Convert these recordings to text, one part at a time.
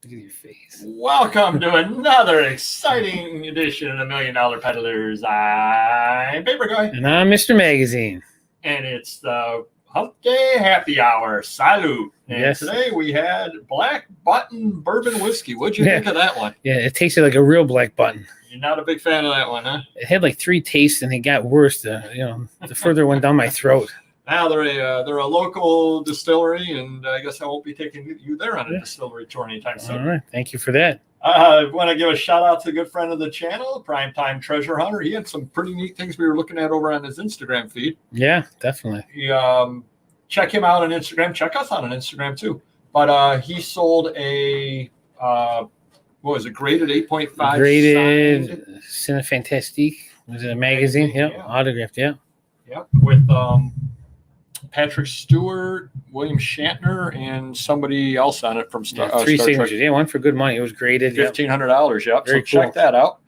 Look at your face. Welcome to another exciting edition of the Million Dollar Peddlers. I'm Paper Guy. And I'm Mr. Magazine. And it's the Hump Day Happy Hour. Salute. And Yes. Today we had Black Button Bourbon Whiskey. What'd you think of that one? Yeah, it tasted like a real black button. You're not a big fan of that one, huh? It had like 3 tastes, and it got worse. The further it went down my throat. Now they're a local distillery, and I guess I won't be taking you there on a distillery tour anytime soon. All right, thank you for that. I want to give a shout out to a good friend of the channel, Primetime Treasure Hunter. He had some pretty neat things we were looking at over on his Instagram feed. Yeah, definitely. Check him out on Instagram. Check us out on Instagram too. But he sold a what was it? Graded 8.5. Graded Cine Fantastique. Was it a magazine? Yep. Yeah. Autographed. Yeah. Yep. With Patrick Stewart, William Shatner, and somebody else on it from Star 3 Star signatures. Trek. Yeah, one for good money. It was graded. $1,500. Yep. Very So check cool. that out.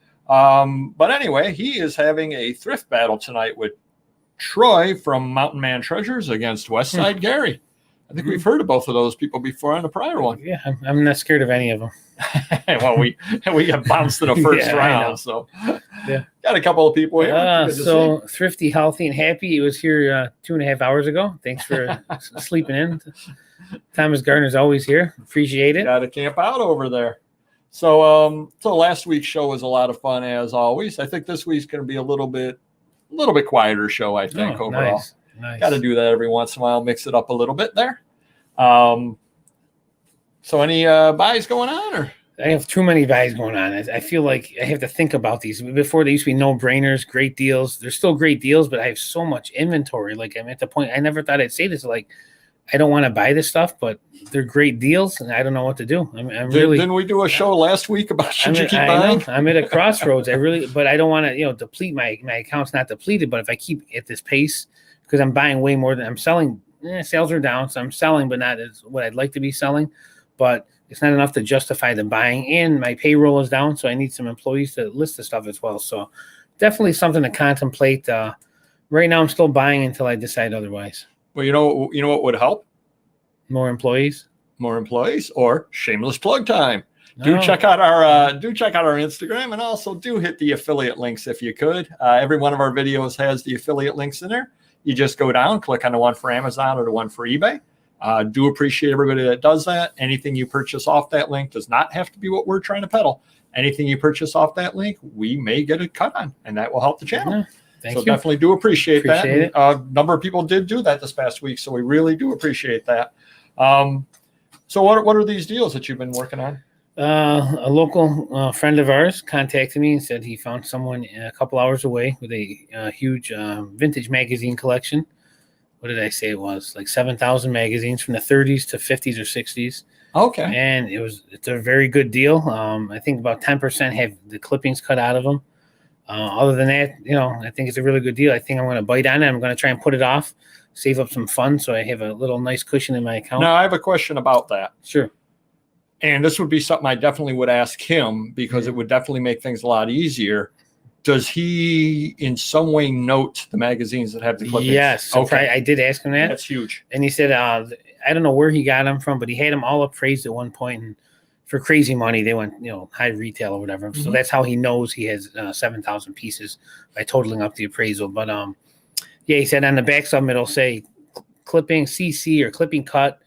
But anyway, he is having a thrift battle tonight with Troy from Mountain Man Treasures against Westside Gary. I think we've heard of both of those people before on the prior one. Yeah, I'm not scared of any of them. Well, we got bounced in the first Yeah, I know. round, so Yeah. got a couple of people here. Good to So thrifty, healthy, and happy. It was here 2.5 hours ago. Thanks for sleeping in. Thomas Gardner's always here. Appreciate see. it. Got to camp out over there. So last week's show was a lot of fun as always. I think this week's going to be a little bit quieter show. I think overall. Nice. Got to do that every once in a while. Mix it up a little bit there. So any buys going on or? I have too many buys going on. I feel like I have to think about these. Before, they used to be no-brainers, great deals. They're still great deals, but I have so much inventory. Like, I'm at the point, I never thought I'd say this. Like, I don't want to buy this stuff, but they're great deals, and I don't know what to do. I'm really. Didn't we do a show last week about should you keep buying? I'm at a crossroads. But I don't want to, deplete my account's not depleted. But if I keep at this pace, because I'm buying way more than I'm selling, sales are down, so I'm selling, but not as what I'd like to be selling. But it's not enough to justify the buying, and my payroll is down, so I need some employees to list the stuff as well. So definitely something to contemplate. Right now, I'm still buying until I decide otherwise. Well, you know what would help? More employees. More employees or shameless plug time. No. Do check out our Instagram, and also do hit the affiliate links if you could. Every one of our videos has the affiliate links in there. You just go down, click on the one for Amazon or the one for eBay. Do appreciate everybody that does that. Anything you purchase off that link does not have to be what we're trying to peddle. Anything you purchase off that link, we may get a cut on, and that will help the channel. Yeah, thank you. Definitely do appreciate that. Appreciate it. A number of people did do that this past week, so we really do appreciate that. So what are these deals that you've been working on? A local friend of ours contacted me and said he found someone a couple hours away with a huge vintage magazine collection. What did I say it was? Like 7,000 magazines from the 30s to 50s or 60s. Okay. And it's a very good deal. I think about 10% have the clippings cut out of them. Other than that, I think it's a really good deal. I think I'm going to bite on it. I'm going to try and put it off, save up some funds so I have a little nice cushion in my account. Now, I have a question about that. Sure. And this would be something I definitely would ask him because it would definitely make things a lot easier. Does he in some way note the magazines that have the clippings? Yes. Okay. I did ask him that. That's huge. And he said, I don't know where he got them from, but he had them all appraised at one point, and for crazy money, they went, high retail or whatever. So that's how he knows he has 7,000 pieces by totaling up the appraisal. But he said on the back of them, it'll say clipping CC or clipping cut,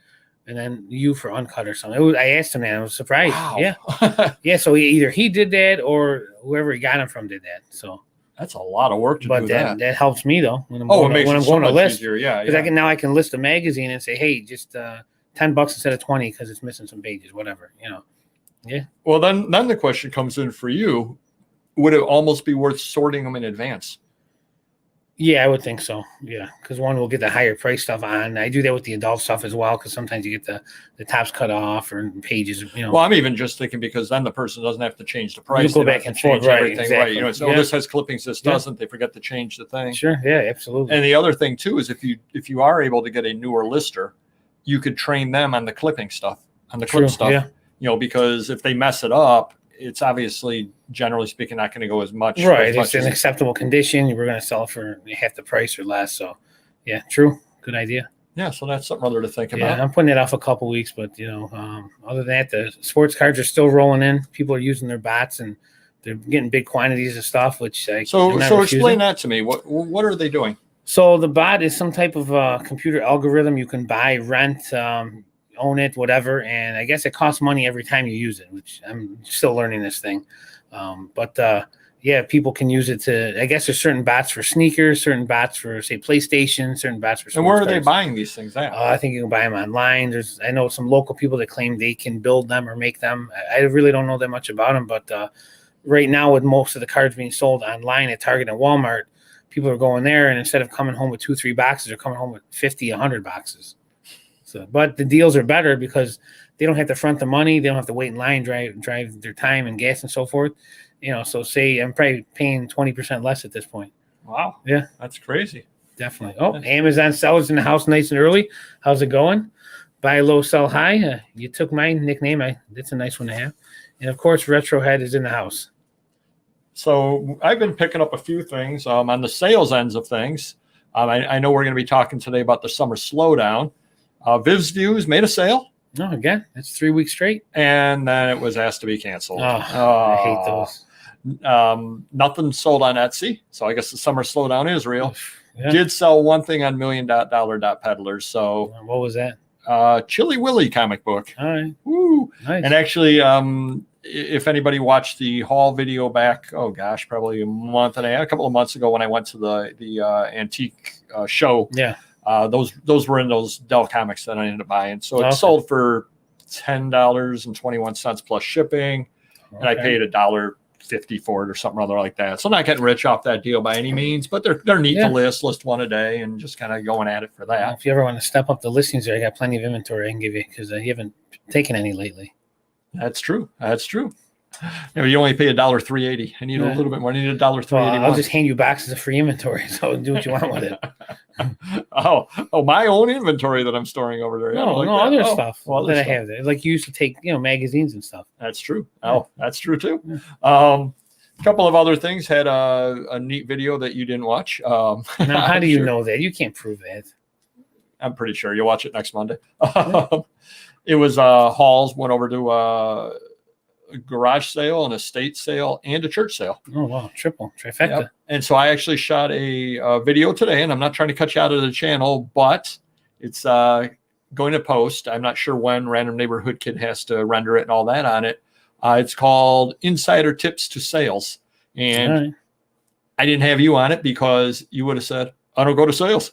and then U for uncut or something. I asked him that. I was surprised. Wow. Yeah. Yeah. So either he did that or whoever he got him from did that. So that's a lot of work to do that. That helps me though when I'm it makes when I'm it so going to much list. easier. Yeah. Because I can list a magazine and say, hey, just $10 instead of 20 because it's missing some pages, whatever. Yeah. Well, then the question comes in for you: would it almost be worth sorting them in advance? Yeah, I would think so. Yeah, because one will get the higher price stuff on. I do that with the adult stuff as well because sometimes you get the tops cut off or pages. Well, I'm even just thinking because then the person doesn't have to change the price. You go back and forth, right? Exactly. Right. So this has clippings, this doesn't. They forget to change the thing. Sure. Yeah, absolutely. And the other thing too is if you are able to get a newer lister, you could train them on the clipping stuff, on the clip stuff. Yeah. Because if they mess it up, it's obviously, generally speaking, not going to go as much. Right. It's an acceptable condition. We're going to sell it for half the price or less. So, yeah, true. Good idea. Yeah, so that's something other to think Yeah, about. I'm putting it off a couple weeks, but other than that, the sports cards are still rolling in. People are using their bots and they're getting big quantities of stuff, which I'm So not explain refusing. that to me. What are they doing? So the bot is some type of computer algorithm you can buy, rent, own it, whatever. And I guess it costs money every time you use it, which I'm still learning this thing. Yeah, people can use it to, I guess there's certain bots for sneakers, certain bots for, say, PlayStation, certain bots for sports And where are they cards. buying these things at? I think you can buy them online. I know some local people that claim they can build them or make them. I really don't know that much about them, but right now with most of the cards being sold online at Target and Walmart, people are going there, and instead of coming home with 2-3 boxes, they're coming home with 50, 100 boxes. So, but the deals are better because they don't have to front the money. They don't have to wait in line, drive their time and gas and so forth. So say I'm probably paying 20% less at this point. Wow. Yeah. That's crazy. Definitely. Oh, Amazon sellers in the house nice and early. How's it going? Buy low, sell high. You took my nickname. That's a nice one to have. And of course, Retrohead is in the house. So I've been picking up a few things on the sales ends of things. I know we're going to be talking today about the Summer Slowdown. Viv's Views made a sale. No, again, that's 3 weeks straight. And then it was asked to be canceled. I hate those. Nothing sold on Etsy. So I guess the Summer Slowdown is real. Yeah. Did sell one thing on Million Dollar Peddlers. So what was that? Chilly Willy comic book. All right. Woo. Nice. And actually, if anybody watched the haul video back, probably a couple of months ago when I went to the antique show. Yeah. Those were in those Dell comics that I ended up buying. So it sold for $10.21 plus shipping, and I paid $1.50 for it or something other like that. So I'm not getting rich off that deal by any means, but they're neat to list one a day and just kind of going at it for that. Well, if you ever want to step up the listings there, I got plenty of inventory I can give you because you haven't taken any lately. That's true. You only pay $1.380. I need a little bit more. I need $1.380. Well, I'll just hand you boxes of free inventory. So do what you want with it. oh, my own inventory that I'm storing over there. Other stuff that I have there. Like you used to take, magazines and stuff. That's true. Oh, that's true too. A couple of other things had a neat video that you didn't watch. Now, how do you know that? You can't prove that. I'm pretty sure you'll watch it next Monday. It was Halls went over to a garage sale, an estate sale, and a church sale. Oh, wow. Triple trifecta. Yep. And so I actually shot a video today, and I'm not trying to cut you out of the channel, but it's going to post. I'm not sure when Random Neighborhood Kid has to render it and all that on it. It's called Insider Tips to Sales. And I didn't have you on it because you would have said, I don't go to sales.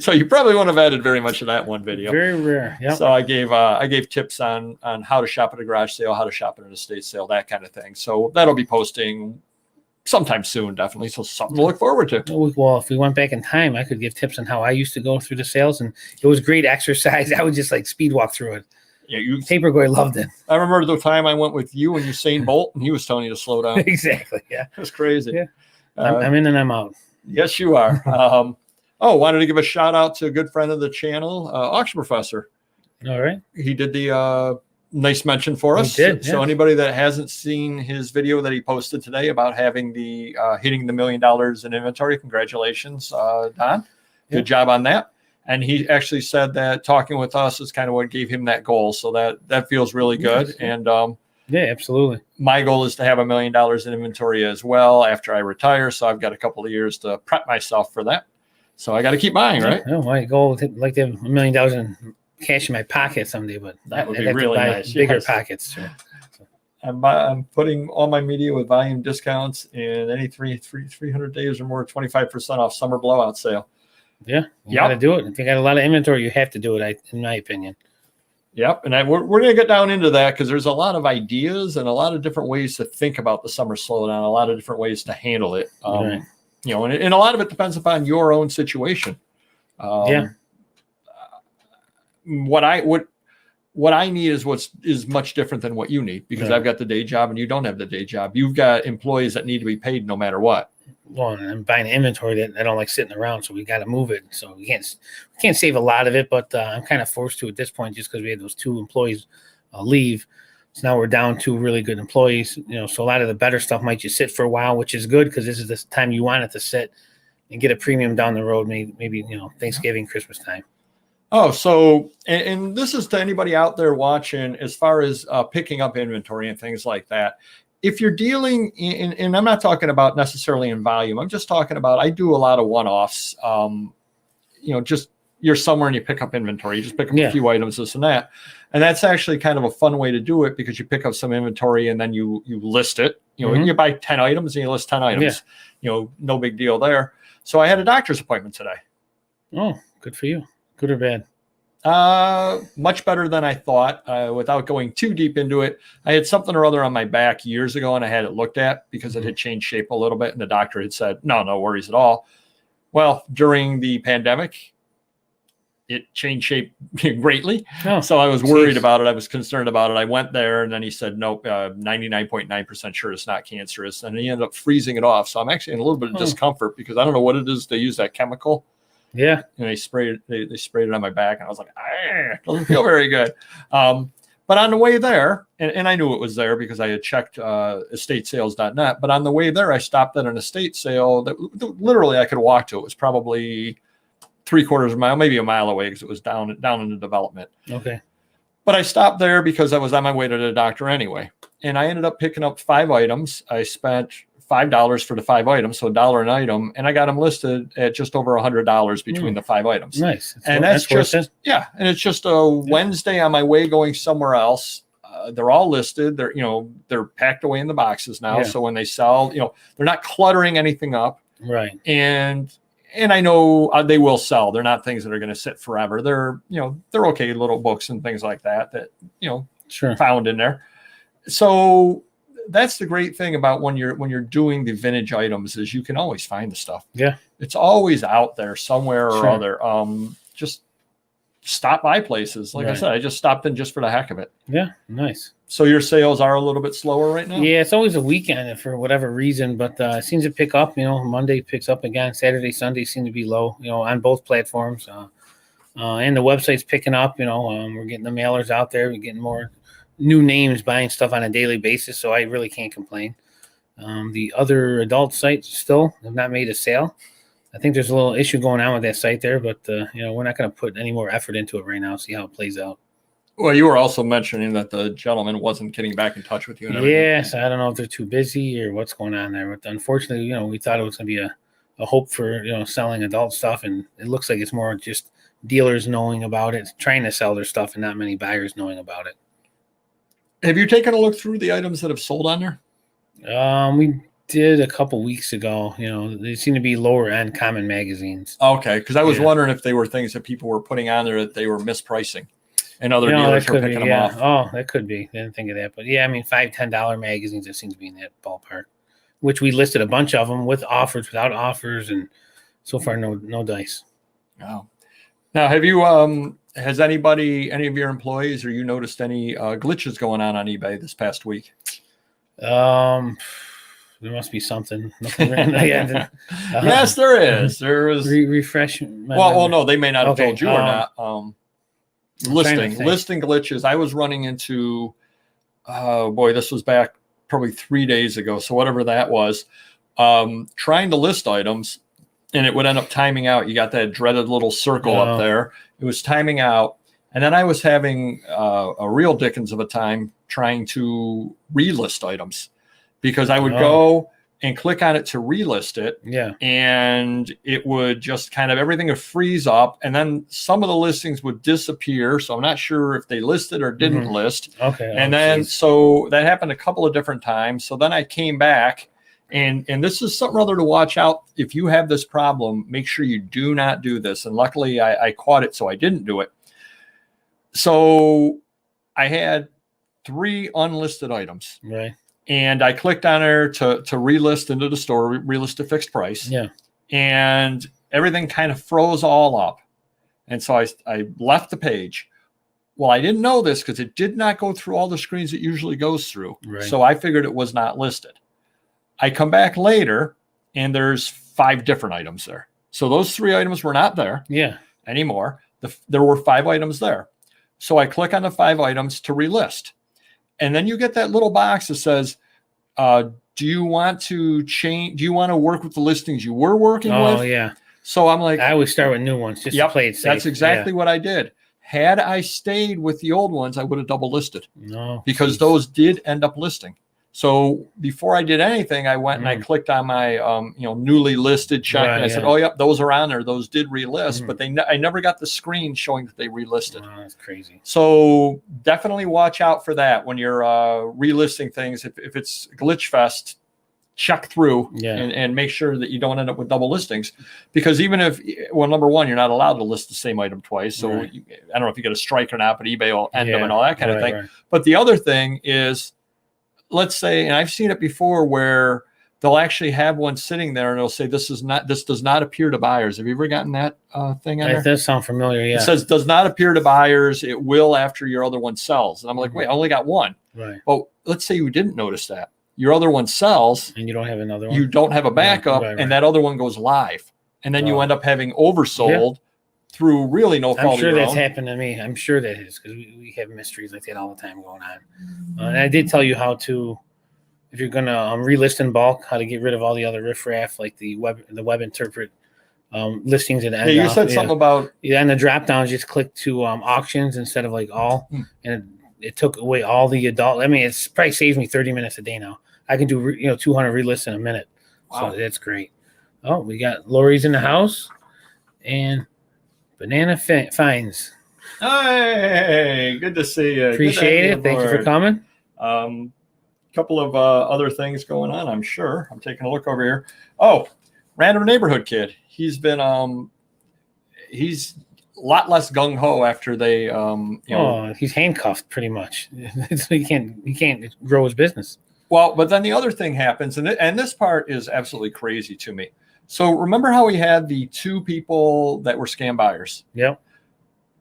So you probably wouldn't have added very much of that one video. Very rare. Yeah. So I gave tips on how to shop at a garage sale, how to shop at an estate sale, that kind of thing. So that'll be posting sometime soon, definitely. So something to look forward to. Well, if we went back in time, I could give tips on how I used to go through the sales, and it was great exercise. I would just speed walk through it. Yeah, Paperboy loved it. I remember the time I went with you and Usain Bolt, and he was telling you to slow down. Exactly. Yeah, it was crazy. Yeah, I'm in and I'm out. Yes, you are. Wanted to give a shout out to a good friend of the channel, Auction Professor. All right. He did the nice mention for us. He did, So anybody that hasn't seen his video that he posted today about having the hitting the $1 million in inventory, congratulations, Don. Good job on that. And he actually said that talking with us is kind of what gave him that goal. So that feels really good. Yes. And yeah, absolutely. My goal is to have $1 million in inventory as well after I retire. So I've got a couple of years to prep myself for that. So I got to keep buying, right? Oh, my goal would like to have $1 million in cash in my pocket someday, but that would be really nice. Bigger pockets. Sure. I'm putting all my media with volume discounts in any 300 days or more, 25% off summer blowout sale. Yeah, you got to do it. If you got a lot of inventory, you have to do it, in my opinion. Yep, and we're going to get down into that because there's a lot of ideas and a lot of different ways to think about the summer slowdown, a lot of different ways to handle it. Right. And a lot of it depends upon your own situation. What I need is much different than what you need because I've got the day job and you don't have the day job. You've got employees that need to be paid no matter what. Well, and I'm buying inventory that I don't like sitting around, so we got to move it. So we can't save a lot of it, but I'm kind of forced to at this point just because we had those 2 employees leave. So now we're down 2 really good employees. So a lot of the better stuff might just sit for a while, which is good because this is the time you want it to sit and get a premium down the road. Maybe Thanksgiving, Christmas time. Oh, so, and this is to anybody out there watching, as far as picking up inventory and things like that. If you're dealing in, and I'm not talking about necessarily in volume, I'm just talking about, I do a lot of one-offs, just you're somewhere and you pick up inventory. You just pick up a few items, this and that. And that's actually kind of a fun way to do it, because you pick up some inventory and then you list it. You buy 10 items and you list 10 items. No big deal there. So I had a doctor's appointment today. Oh, good for you. Good or bad? Much better than I thought. Without going too deep into it, I had something or other on my back years ago, and I had it looked at because it had changed shape a little bit, and the doctor had said, no worries at all. Well, during the pandemic, it changed shape greatly. So I was worried about it. I was concerned about it. I went there, and then he said, nope, 99.9% sure it's not cancerous. And he ended up freezing it off. So I'm actually in a little bit of discomfort, because I don't know what it is. They use that chemical. Yeah. And they sprayed it on my back, and I was like, it doesn't feel very good. But on the way there, and I knew it was there because I had checked estatesales.net, but on the way there, I stopped at an estate sale that literally I could walk to. It was probably 3/4 of a mile, maybe a mile away, because it was down in the development. Okay. But I stopped there because I was on my way to the doctor anyway. And I ended up picking up 5 items. I spent $5 for the 5 items, so $1 an item, and I got them listed at just over $100 between the 5 items. Nice. And that's just and it's just a Wednesday on my way going somewhere else. They're all listed. They're packed away in the boxes now. So when they sell, they're not cluttering anything up. Right. And I know they will sell. They're not things that are going to sit forever. They're okay little books and things like that found in there. So that's the great thing about when you're doing the vintage items, is you can always find the stuff. Yeah. It's always out there somewhere or other. Just stop by places. Like I said, I just stopped in just for the heck of it. Yeah. Nice. So your sales are a little bit slower right now? Yeah, it's always a weekend for whatever reason, but it seems to pick up. Monday picks up again. Saturday, Sunday seem to be low, on both platforms. And the website's picking up. We're getting the mailers out there. We're getting more new names buying stuff on a daily basis, so I really can't complain. The other adult sites still have not made a sale. I think there's a little issue going on with that site there, but we're not going to put any more effort into it right now. See how it plays out. Well, you were also mentioning that the gentleman wasn't getting back in touch with you. Yes, I don't know if they're too busy or what's going on there, but unfortunately, we thought it was going to be a hope for selling adult stuff, and it looks like it's more just dealers knowing about it, trying to sell their stuff, and not many buyers knowing about it. Have you taken a look through the items that have sold on there? We did a couple weeks ago. They seem to be lower end common magazines. Okay, because I was wondering if they were things that people were putting on there that they were mispricing, and other dealers were picking them off. Oh, that could be. I didn't think of that, but $5-10 magazines that seem to be in that ballpark. Which we listed a bunch of them with offers, without offers, and so far no dice. Wow. Now, have you has any of your employees, or you noticed any glitches going on eBay this past week? There must be something. Yes, there is. There was refresh. Well, no, they may not have told you or not. Listing glitches. I was running into. This was back probably 3 days ago. So whatever that was, trying to list items, and it would end up timing out. You got that dreaded little circle up there. It was timing out. And then I was having a real dickens of a time trying to relist items, because I would go and click on it to relist it. Yeah. And it would just kind of, everything would freeze up, and then some of the listings would disappear. So I'm not sure if they listed or didn't list. Okay. And then, so that happened a couple of different times. So then I came back, and this is something other to watch out. If you have this problem, make sure you do not do this. And luckily I caught it, so I didn't do it. So I had 3 unlisted items. Right. And I clicked on there to relist into the store, relist a fixed price. Yeah. And everything kind of froze all up. And so I left the page. Well, I didn't know this because it did not go through all the screens it usually goes through. Right. So I figured it was not listed. I come back later, and there's 5 different items there. So those 3 items were not there anymore. There were 5 items there. So I click on the 5 items to relist. And then you get that little box that says, do you want to change? Do you want to work with the listings you were working with? Oh, yeah. So I'm like, I always start with new ones just to play it safe. That's exactly what I did. Had I stayed with the old ones, I would have double listed. No, because those did end up listing. So before I did anything, I went and I clicked on my newly listed check, and I said, "Oh, yep, those are on there. Those did relist," but I never got the screen showing that they relisted. Oh, that's crazy. So definitely watch out for that when you're relisting things. If it's glitch fest, check through and make sure that you don't end up with double listings, because even if, well, number one, you're not allowed to list the same item twice. So I don't know if you get a strike or not, but eBay will end them and all that kind of thing. Right. But the other thing is, let's say, and I've seen it before, where they'll actually have one sitting there and it'll say, this does not appear to buyers. Have you ever gotten that thing on there? It does sound familiar. Yeah. It says does not appear to buyers. It will after your other one sells. And I'm like, wait, I only got one. Right. Well, let's say you didn't notice that. Your other one sells. And you don't have another one. You don't have a backup, and that other one goes live. And then you end up having oversold through really no fault of your own. I'm sure that's happened to me. I'm sure that is, because we have mysteries like that all the time going on. And I did tell you how to, if you're going to relist in bulk, how to get rid of all the other riffraff, like the web interpret listings at the end. Yeah, you said something about... Yeah, and the drop downs, just click to auctions instead of like all. And it took away all the adult. I mean, it's probably saves me 30 minutes a day now. I can do 200 relists in a minute. Wow. So that's great. Oh, we got Lori's in the house and Banana Finds. Hey, good to see you. Appreciate it. Thank you for coming. Couple of other things going on, I'm sure. I'm taking a look over here. Oh, random neighborhood kid. He's been he's a lot less gung ho after they he's handcuffed pretty much. He can't grow his business. Well, but then the other thing happens, and this part is absolutely crazy to me. So remember how we had the two people that were scam buyers? Yep.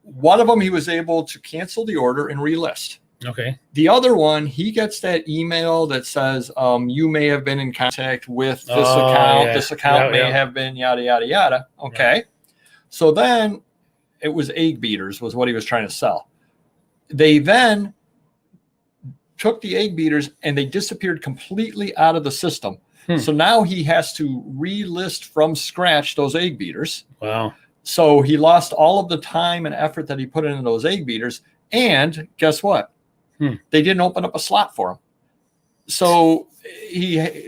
One of them, he was able to cancel the order and relist. Okay. The other one, he gets that email that says, you may have been in contact with this account. Yeah. This account may have been yada, yada, yada. Okay. Yeah. So then it was egg beaters was what he was trying to sell. They then took the egg beaters and they disappeared completely out of the system. So now he has to relist from scratch those egg beaters. Wow. So he lost all of the time and effort that he put into those egg beaters. And guess what? They didn't open up a slot for him. So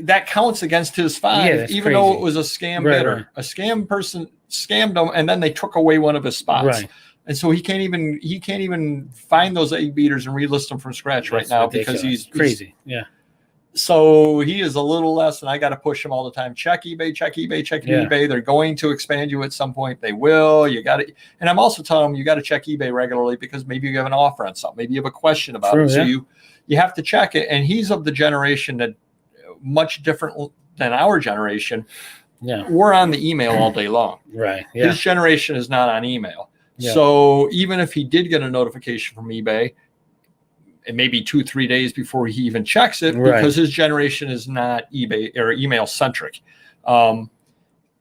that counts against his 5, even though it was a scam bidder. Right. A scam person scammed him, and then they took away one of his spots. Right. And so he can't even find those egg beaters and relist them from scratch right now because he's crazy. Yeah. So he is a little less, and I got to push him all the time. Check eBay, check eBay, check eBay. They're going to expand you at some point. They will. You got to, and I'm also telling them you got to check eBay regularly because maybe you have an offer on something. Maybe you have a question about it. So you have to check it. And he's of the generation that much different than our generation. Yeah. We're on the email all day long. Right. Yeah. His generation is not on email. Yeah. So even if he did get a notification from eBay, it may be 2-3 days before he even checks it because his generation is not eBay or email centric. And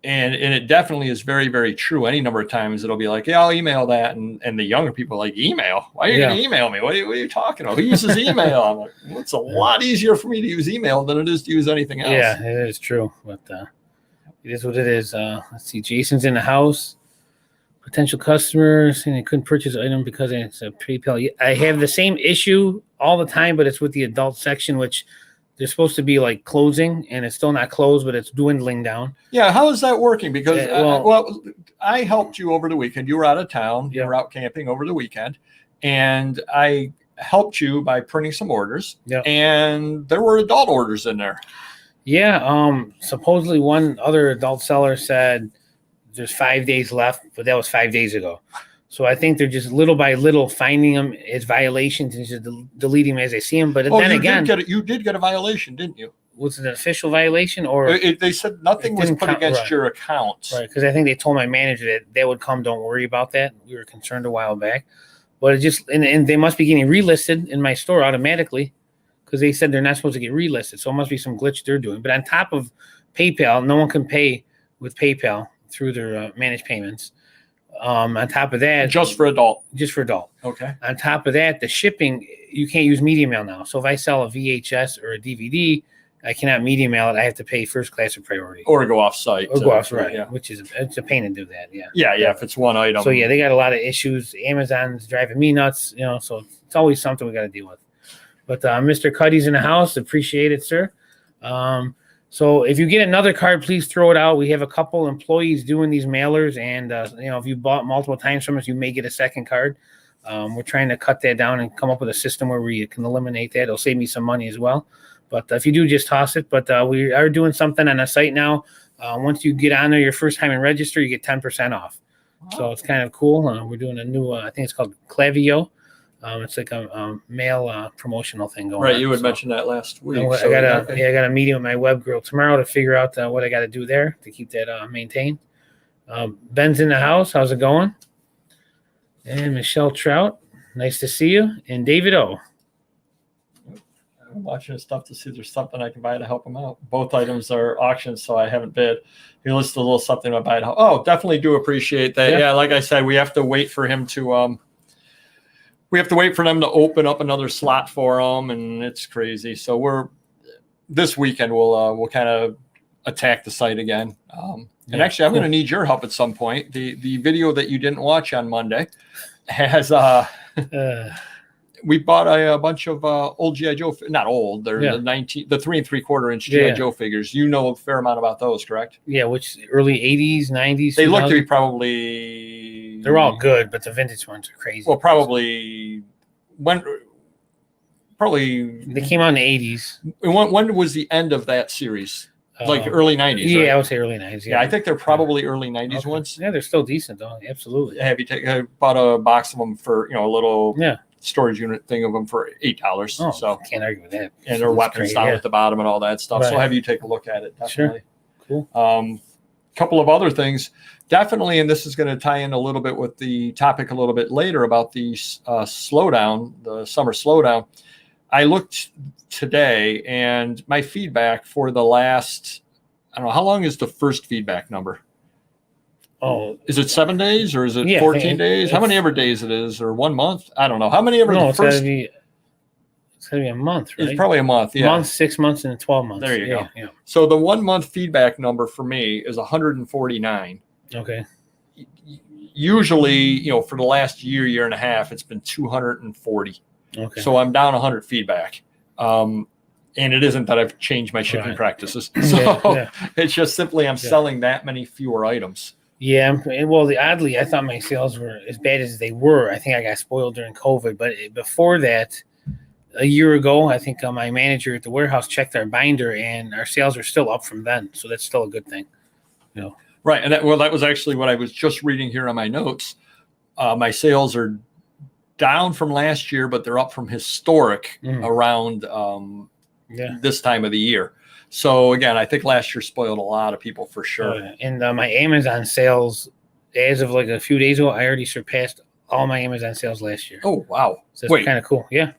it definitely is very, very true. Any number of times it'll be like, yeah, I'll email that. And the younger people are like, email? Why are you going to email me? What are you talking about? Who uses email? I'm like, well, it's a lot easier for me to use email than it is to use anything else. Yeah, it is true. But it is what it is. Let's see. Jason's in the house. Potential customers, and they couldn't purchase an item because it's a PayPal. I have the same issue all the time, but it's with the adult section, which they're supposed to be like closing, and it's still not closed, but it's dwindling down. Yeah, how is that working? Because I helped you over the weekend. You were out of town. You were out camping over the weekend, and I helped you by printing some orders. Yeah, and there were adult orders in there. Yeah, supposedly one other adult seller said there's 5 days left, but that was 5 days ago. So I think they're just little by little finding them as violations and just deleting them as they see them. But then again, you did get a violation, didn't you? Was it an official violation or they said nothing was put against your accounts? Right, because I think they told my manager that they would come. Don't worry about that. We were concerned a while back, but it just and they must be getting relisted in my store automatically because they said they're not supposed to get relisted. So it must be some glitch they're doing. But on top of PayPal, no one can pay with PayPal through their managed payments. On top of that, just for adult. Okay. On top of that, the shipping, you can't use media mail now. So if I sell a VHS or a DVD, I cannot medium mail it. I have to pay first class or priority. Or go off site. Or go off, right. Yeah. Which is, it's a pain to do that. Yeah. Yeah. If it's one item. So yeah, they got a lot of issues. Amazon's driving me nuts, so it's always something we got to deal with. But Mr. Cuddy's in the house. Appreciate it, sir. So if you get another card, please throw it out. We have a couple employees doing these mailers, and if you bought multiple times from us, you may get a second card. We're trying to cut that down and come up with a system where we can eliminate that. It'll save me some money as well. But if you do, just toss it. But we are doing something on the site now. Once you get on there your first time and register, you get 10% off. Wow. So it's kind of cool. We're doing a new, I think it's called Clavio. It's like a mail promotional thing going on. Right, you had mentioned that last week. I got a meeting with my web girl tomorrow to figure out what I got to do there to keep that maintained. Ben's in the house. How's it going? And Michelle Trout, nice to see you. And David O. I'm watching his stuff to see if there's something I can buy to help him out. Both items are auctions, so I haven't bid. He listed a little something I buy to help. Oh, definitely do appreciate that. Yeah, like I said, we have to wait for him to we have to wait for them to open up another slot for him, and it's crazy. So this weekend we'll kind of attack the site again. And actually, I'm going to need your help at some point. The video that you didn't watch on Monday has we bought a bunch of old GI Joe, not old, they're the 3 3/4 inch GI Joe figures. You know a fair amount about those, correct? Yeah, which early 80s, 90s. They look to be probably. They're all good, but the vintage ones are crazy. Well, probably they came out in the 80s. When was the end of that series? Like early 90s. Yeah, right? I would say early 90s. Yeah, I think they're probably early 90s ones. Yeah, they're still decent though. Absolutely. Have you bought a box of them for a little storage unit thing of them for $8? Oh, so can't argue with that. And their weapons down at the bottom and all that stuff. Right. So have you take a look at it? Definitely. Sure. Cool. Couple of other things, definitely, and this is going to tie in a little bit with the topic a little bit later about the slowdown, the summer slowdown. I looked today, and my feedback for the last, I don't know, how long is the first feedback number? Oh, is it 7 days or is it 14 days? How many ever days it is, or 1 month? I don't know. How many ever the first? It's going to be a month, right? It's probably a month, yeah. A month, 6 months, and 12 months. There you go. Yeah. So the 1 month feedback number for me is 149. Okay. Usually, for the last year and a half, it's been 240. Okay. So I'm down 100 feedback. And it isn't that I've changed my shipping practices. So it's just simply I'm selling that many fewer items. Yeah. Well, oddly, I thought my sales were as bad as they were. I think I got spoiled during COVID. But before that, a year ago, I think my manager at the warehouse checked our binder, and our sales are still up from then. So that's still a good thing. Right. And that was actually what I was just reading here on my notes. My sales are down from last year, but they're up from historic around this time of the year. So again, I think last year spoiled a lot of people for sure. And my Amazon sales, as of like a few days ago, I already surpassed all my Amazon sales last year. Oh, wow. So that's kind of cool. Yeah.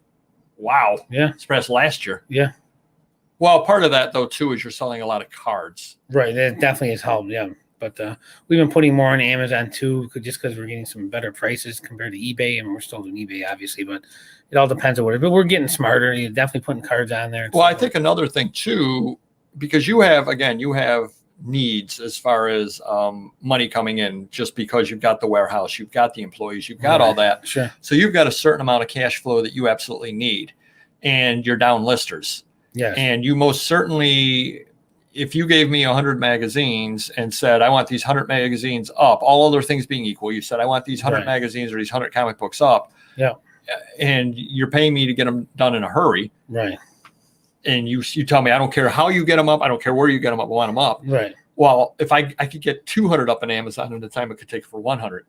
Wow. Yeah. Surpassed last year. Yeah. Well, part of that, though, too, is you're selling a lot of cards. Right. That definitely has helped. Yeah. But we've been putting more on Amazon, too, just because we're getting some better prices compared to eBay. And we're still doing eBay, obviously, but it all depends on what. But we're getting smarter. You're definitely putting cards on there. Well, I think another thing, too, because you have needs as far as money coming in, just because you've got the warehouse, you've got the employees, you've got all that. Sure. So you've got a certain amount of cash flow that you absolutely need, and you're down listers. Yes. And you most certainly, if you gave me 100 magazines and said, I want these 100 magazines up, all other things being equal, you said, I want these 100 magazines or these 100 comic books up. Yeah. And you're paying me to get them done in a hurry. Right. And you tell me, I don't care how you get them up. I don't care where you get them up. I want them up. Right. Well, if I could get 200 up on Amazon in the time it could take for 100.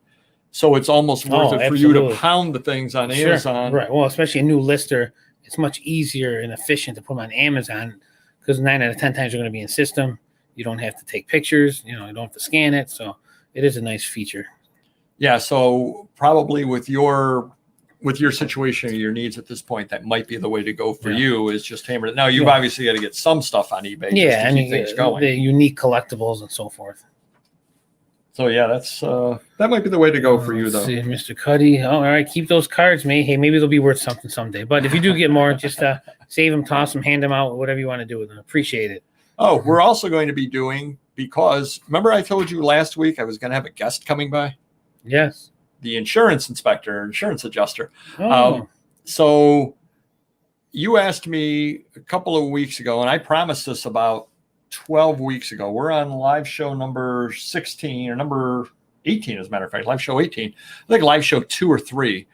So it's almost worth it for you to pound the things on Amazon. Right. Well, especially a new lister, it's much easier and efficient to put them on Amazon because 9 out of 10 times you're going to be in system. You don't have to take pictures. You don't have to scan it. So it is a nice feature. Yeah. So probably with your situation or your needs at this point, that might be the way to go for you, is just hammer it. Now you've obviously got to get some stuff on eBay. Yeah. Just to keep things going. The unique collectibles and so forth. So yeah, that's that might be the way to go for you, though. See, Mr. Cuddy. Oh, all right, keep those cards, mate. Hey, maybe they'll be worth something someday. But if you do get more, just save them, toss them, hand them out, whatever you want to do with them. Appreciate it. Oh, we're also going to be doing, because remember I told you last week I was going to have a guest coming by? Yes. The insurance inspector, insurance adjuster. Oh. So you asked me a couple of weeks ago, and I promised this about 12 weeks ago. We're on live show number 16 or number 18, as a matter of fact, live show 18. I think live show 2 or 3.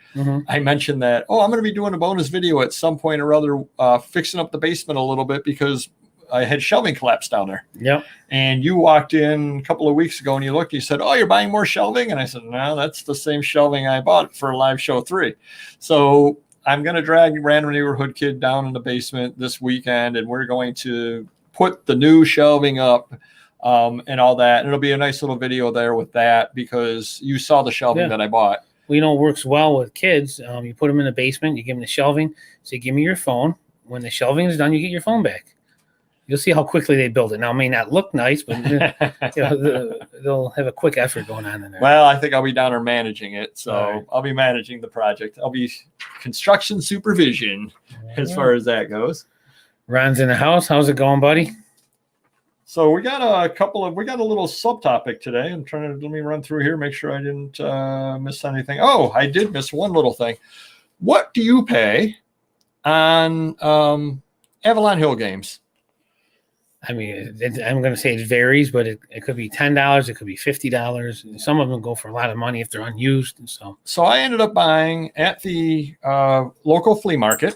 I mentioned that, I'm going to be doing a bonus video at some point or other, fixing up the basement a little bit because I had shelving collapse down there. Yep. And you walked in a couple of weeks ago and you looked, you said, you're buying more shelving? And I said, no, that's the same shelving I bought for live show 3. So I'm going to drag Random Neighborhood Kid down in the basement this weekend, and we're going to put the new shelving up and all that. And it'll be a nice little video there with that, because you saw the shelving that I bought. Well, it works well with kids. You put them in the basement, you give them the shelving, say, give me your phone. When the shelving is done, you get your phone back. You'll see how quickly they build it. Now, it may not look nice, but they'll have a quick effort going on in there. Well, I think I'll be down there managing it. So right. I'll be managing the project. I'll be construction supervision as far as that goes. Ron's in the house. How's it going, buddy? So we got a little subtopic today. Let me run through here, make sure I didn't miss anything. Oh, I did miss one little thing. What do you pay on Avalon Hill games? I mean, I'm going to say it varies, but it could be $10. It could be $50. Some of them go for a lot of money if they're unused. And so I ended up buying at the local flea market.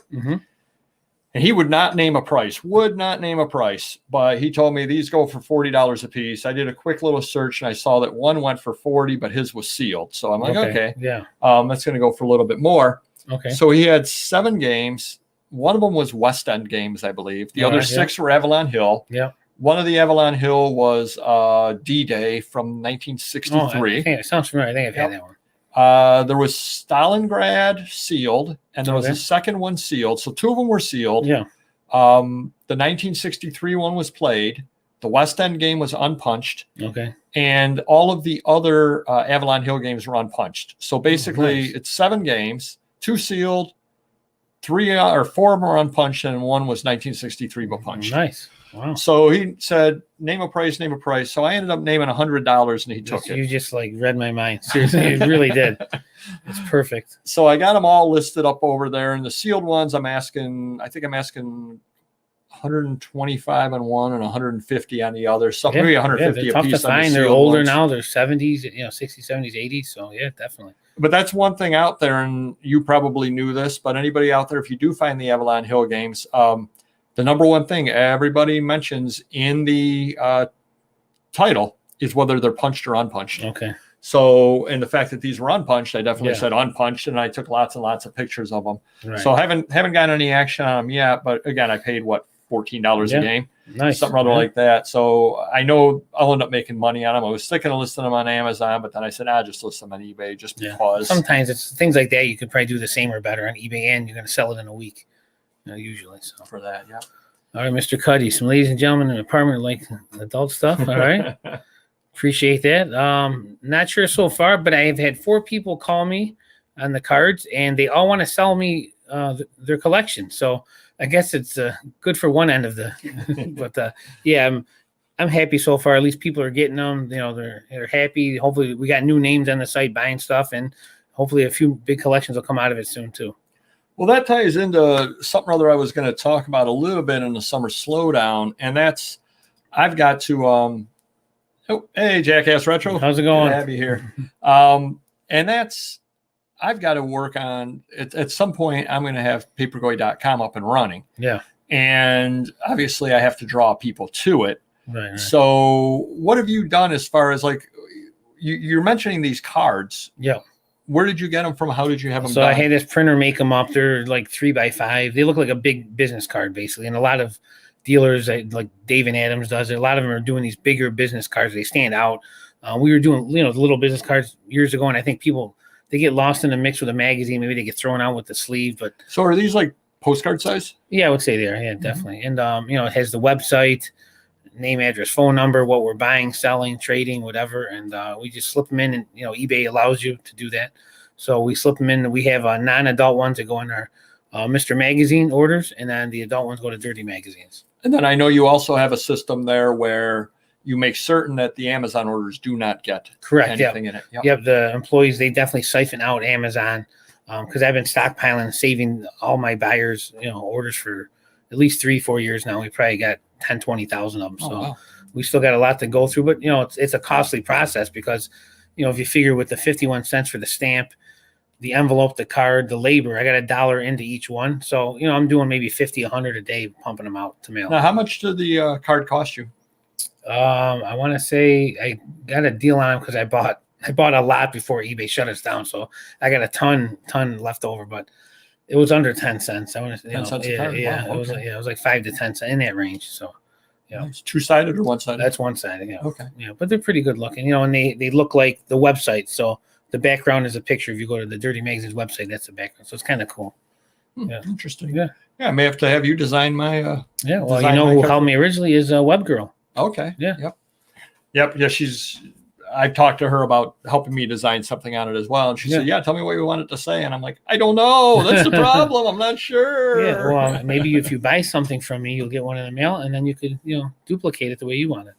And he would not name a price, but he told me these go for $40 a piece. I did a quick little search and I saw that one went for $40, but his was sealed. So I'm like, okay. Yeah. That's going to go for a little bit more. Okay. So he had 7 games. One of them was West End games, I believe. The other 6 were Avalon Hill. Yeah. One of the Avalon Hill was D-Day from 1963. It sounds familiar. I think I've had that one. There was Stalingrad sealed, and there was a second one sealed. So 2 of them were sealed. Yeah. The 1963 one was played. The West End game was unpunched. Okay. And all of the other Avalon Hill games were unpunched. So basically, it's 7 games, 2 sealed, 3 or 4 of them were unpunched, and one was 1963 but punched. Nice. Wow. So he said, name a price. So I ended up naming $100, and he took it. You just read my mind. Seriously, it really did. It's perfect. So I got them all listed up over there, and the sealed ones I'm asking 125 on one and 150 on the other. So maybe 150 they're a piece. Tough to find. They're older now. They're 70s, 60s, 70s, 80s. So yeah, definitely. But that's one thing out there, and you probably knew this, but anybody out there, if you do find the Avalon Hill games, the number one thing everybody mentions in the title is whether they're punched or unpunched. Okay. So, and the fact that these were unpunched, I definitely said unpunched, and I took lots and lots of pictures of them. Right. So I haven't gotten any action on them yet, but again, I paid $14 a game. Nice. Something other like that. So I know I'll end up making money on them. I was thinking of listing them on Amazon, but then I said, just list them on eBay just because. Sometimes it's things like that. You could probably do the same or better on eBay, and you're going to sell it in a week, usually. So for that, yeah. All right, Mr. Cuddy, some ladies and gentlemen in the apartment like adult stuff. All right. Appreciate that. Not sure so far, but I have had 4 people call me on the cards, and they all want to sell me their collection. So I guess it's good for one end of the, but I'm happy so far. At least people are getting them. They're happy. Hopefully, we got new names on the site buying stuff, and hopefully, a few big collections will come out of it soon too. Well, that ties into something other I was going to talk about a little bit in the Summer Slowdown, and that's I've got to. Hey, Jackass Retro, how's it going? Good to have you here. And that's. I've got to work on it. At some point, I'm going to have papergoy.com up and running. Yeah. And obviously, I have to draw people to it. Right. So what have you done as far as you're mentioning these cards? Yeah. Where did you get them from? How did you have them done? I had this printer make them up. They're 3x5. They look like a big business card, basically. And a lot of dealers, like Dave and Adams does it, a lot of them are doing these bigger business cards. They stand out. We were doing, the little business cards years ago, and I think people, they get lost in the mix with a magazine. Maybe they get thrown out with the sleeve. But so are these postcard size? Yeah, I would say they are. Yeah, definitely. And it has the website, name, address, phone number, what we're buying, selling, trading, whatever. And we just slip them in, and eBay allows you to do that. So we slip them in. We have non-adult ones that go in our Mr. Magazine orders, and then the adult ones go to Dirty Magazines. And then I know you also have a system there where you make certain that the Amazon orders do not get anything in it. Yep. The employees, they definitely siphon out Amazon because I've been stockpiling, saving all my buyers, orders for at least 3-4 years now. We probably got 10, 20,000 of them. So wow. We still got a lot to go through, but it's a costly process because, if you figure with the 51 cents for the stamp, the envelope, the card, the labor, I got $1 into each one. So, I'm doing maybe 50, 100 a day, pumping them out to mail. Now, how much did the card cost you? I want to say I got a deal on them because I bought a lot before eBay shut us down. So I got a ton left over, but it was under 10 cents. I want to 10 cents a card? Yeah, wow, it was like 5 to 10 cents in that range. So yeah, it's two-sided or one-sided? That's one-sided. Yeah. Okay. Yeah, but they're pretty good looking, and they look like the website. So the background is a picture. If you go to the Dirty Magazine's website, that's the background. So it's kind of cool. Yeah. Interesting. Yeah. Yeah. I may have to have you design my. Yeah. Well, who helped me originally is Web Girl. Okay. Yeah. Yep. Yeah. I talked to her about helping me design something on it as well. And she said, tell me what you want it to say. And I'm like, I don't know. That's the problem. I'm not sure. Yeah. Well, maybe if you buy something from me, you'll get one in the mail and then you could, duplicate it the way you want it.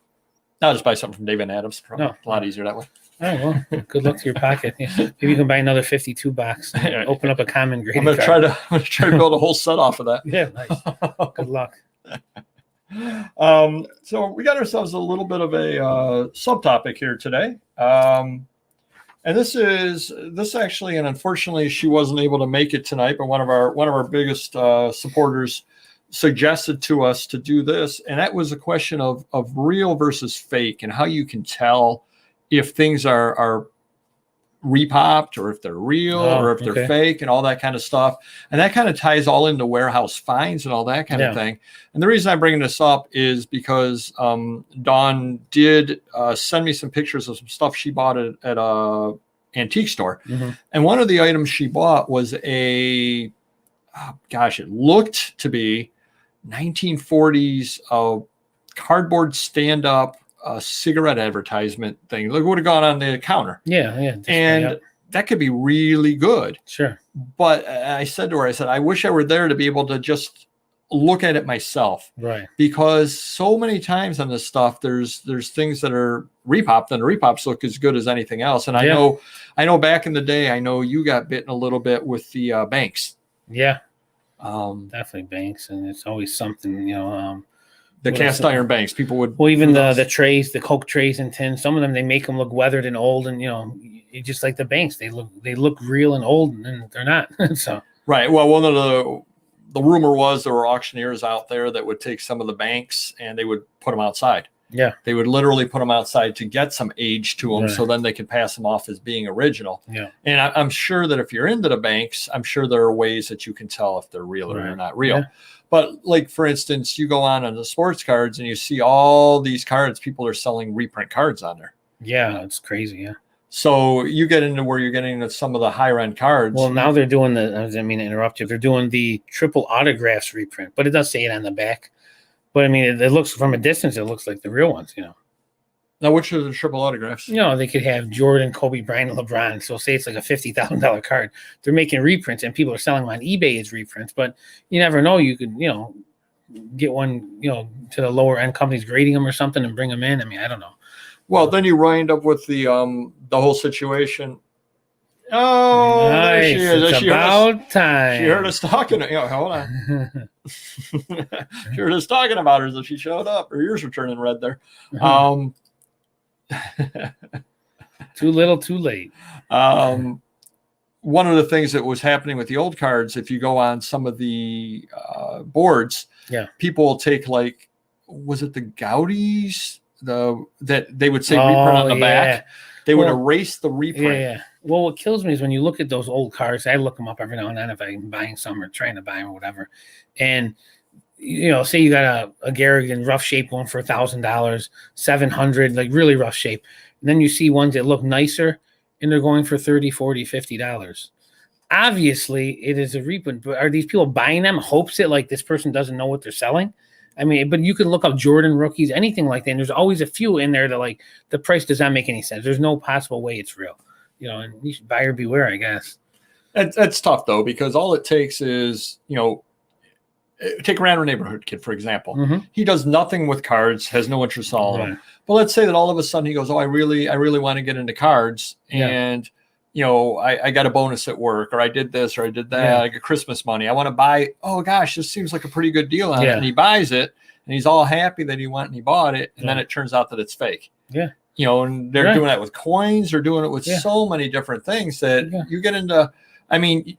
I'll just buy something from David Adams. No. A lot easier that way. Oh, well, good luck to your pocket. Yeah. Maybe you can buy another 52 box and open up a common grading I'm going to try to build a whole set off of that. Yeah. Nice. Good luck. So we got ourselves a little bit of a subtopic here today. And this actually, and unfortunately she wasn't able to make it tonight, but one of our biggest supporters suggested to us to do this. And that was a question of real versus fake and how you can tell if things are repopped or if they're real or if they're fake and all that kind of stuff. And that kind of ties all into warehouse finds and all that kind of thing. And the reason I'm bringing this up is because Dawn did send me some pictures of some stuff she bought at a antique store. Mm-hmm. And one of the items she bought was it looked to be 1940s cardboard stand-up cigarette advertisement thing. Look what would have gone on the counter. Yeah. And that could be really good. Sure. But I said to her, I wish I were there to be able to just look at it myself. Right. Because so many times on this stuff, there's things that are repopped, and the repops look as good as anything else. And I know back in the day, I know you got bitten a little bit with the banks. Yeah. Definitely banks, and it's always something, the cast iron banks, people would. Well, even the trays, the Coke trays and tins, some of them, they make them look weathered and old, and just like the banks, they look real and old, and they're not. So right. Well, one of the rumor was there were auctioneers out there that would take some of the banks and they would put them outside. Yeah. They would literally put them outside to get some age to them, so then they could pass them off as being original. Yeah. And I'm sure that if you're into the banks, I'm sure there are ways that you can tell if they're real or they're not real. Yeah. But like, for instance, you go on the sports cards and you see all these cards, people are selling reprint cards on there. Yeah, it's crazy. Yeah. So you get into where you're getting into some of the higher end cards. Well, now they're doing I didn't mean to interrupt you. They're doing the triple autographs reprint, but it does say it on the back. But I mean, it looks from a distance, it looks like the real ones, Now, which are the triple autographs? They could have Jordan, Kobe Bryant, and LeBron. So say it's like a $50,000 card. They're making reprints, and people are selling them on eBay as reprints. But you never know. You could, get one, to the lower end companies grading them or something and bring them in. I mean, I don't know. Well, then you wind up with the whole situation. Oh, nice. There she is. It's about time. She heard us talking. Hold on. She heard us talking about her, so she showed up. Her ears were turning red there. Too little, too late. One of the things that was happening with the old cards, if you go on some of the boards, people will take was it the Gaudis? That they would say reprint on the back. They would erase the reprint. Yeah. Well, what kills me is when you look at those old cars. I look them up every now and then if I'm buying some or trying to buy them or whatever. And say you got a Garrigan rough shape one for $1,000, $700, like really rough shape. And then you see ones that look nicer and they're going for $30, $40, $50. Obviously, it is a reprint, but are these people buying them? Hopes that this person doesn't know what they're selling? I mean, but you can look up Jordan rookies, anything like that. And there's always a few in there that the price does not make any sense. There's no possible way it's real, and you should buyer beware, I guess. That's tough though, because all it takes is, take a random neighborhood kid, for example. Mm-hmm. He does nothing with cards, has no interest in all of Right. them. But let's say that all of a sudden he goes, oh, I really want to get into cards. Yeah. And, I got a bonus at work, or I did this, or I did that. Yeah. I get Christmas money. I want to buy, oh gosh, this seems like a pretty good deal on it. Yeah. And he buys it and he's all happy that he went and he bought it. And Yeah. then it turns out that it's fake. Yeah. And they're Right. doing that with coins. They're doing it with Yeah. so many different things that Yeah. you get into. I mean,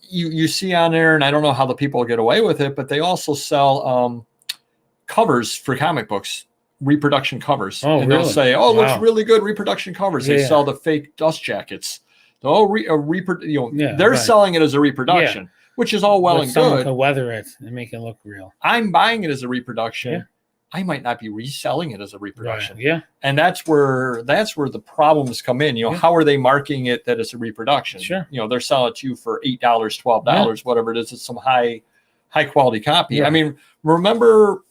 you see on there, and I don't know how the people get away with it, but they also sell covers for comic books, reproduction covers. Oh, and really? they'll say, oh, it looks Wow. really good, reproduction covers. They Yeah. sell the fake dust jackets. Yeah, they're right. selling it as a reproduction, which is all well But and someone good. could weather it and make it look real. I'm buying it as a reproduction. Yeah. I might not be reselling it as a reproduction. Right. Yeah. And that's where the problems come in. Yeah. How are they marking it that it's a reproduction? Sure. They're selling it to you for $8, $12, whatever it is. It's some high quality copy. Yeah. I mean, remember,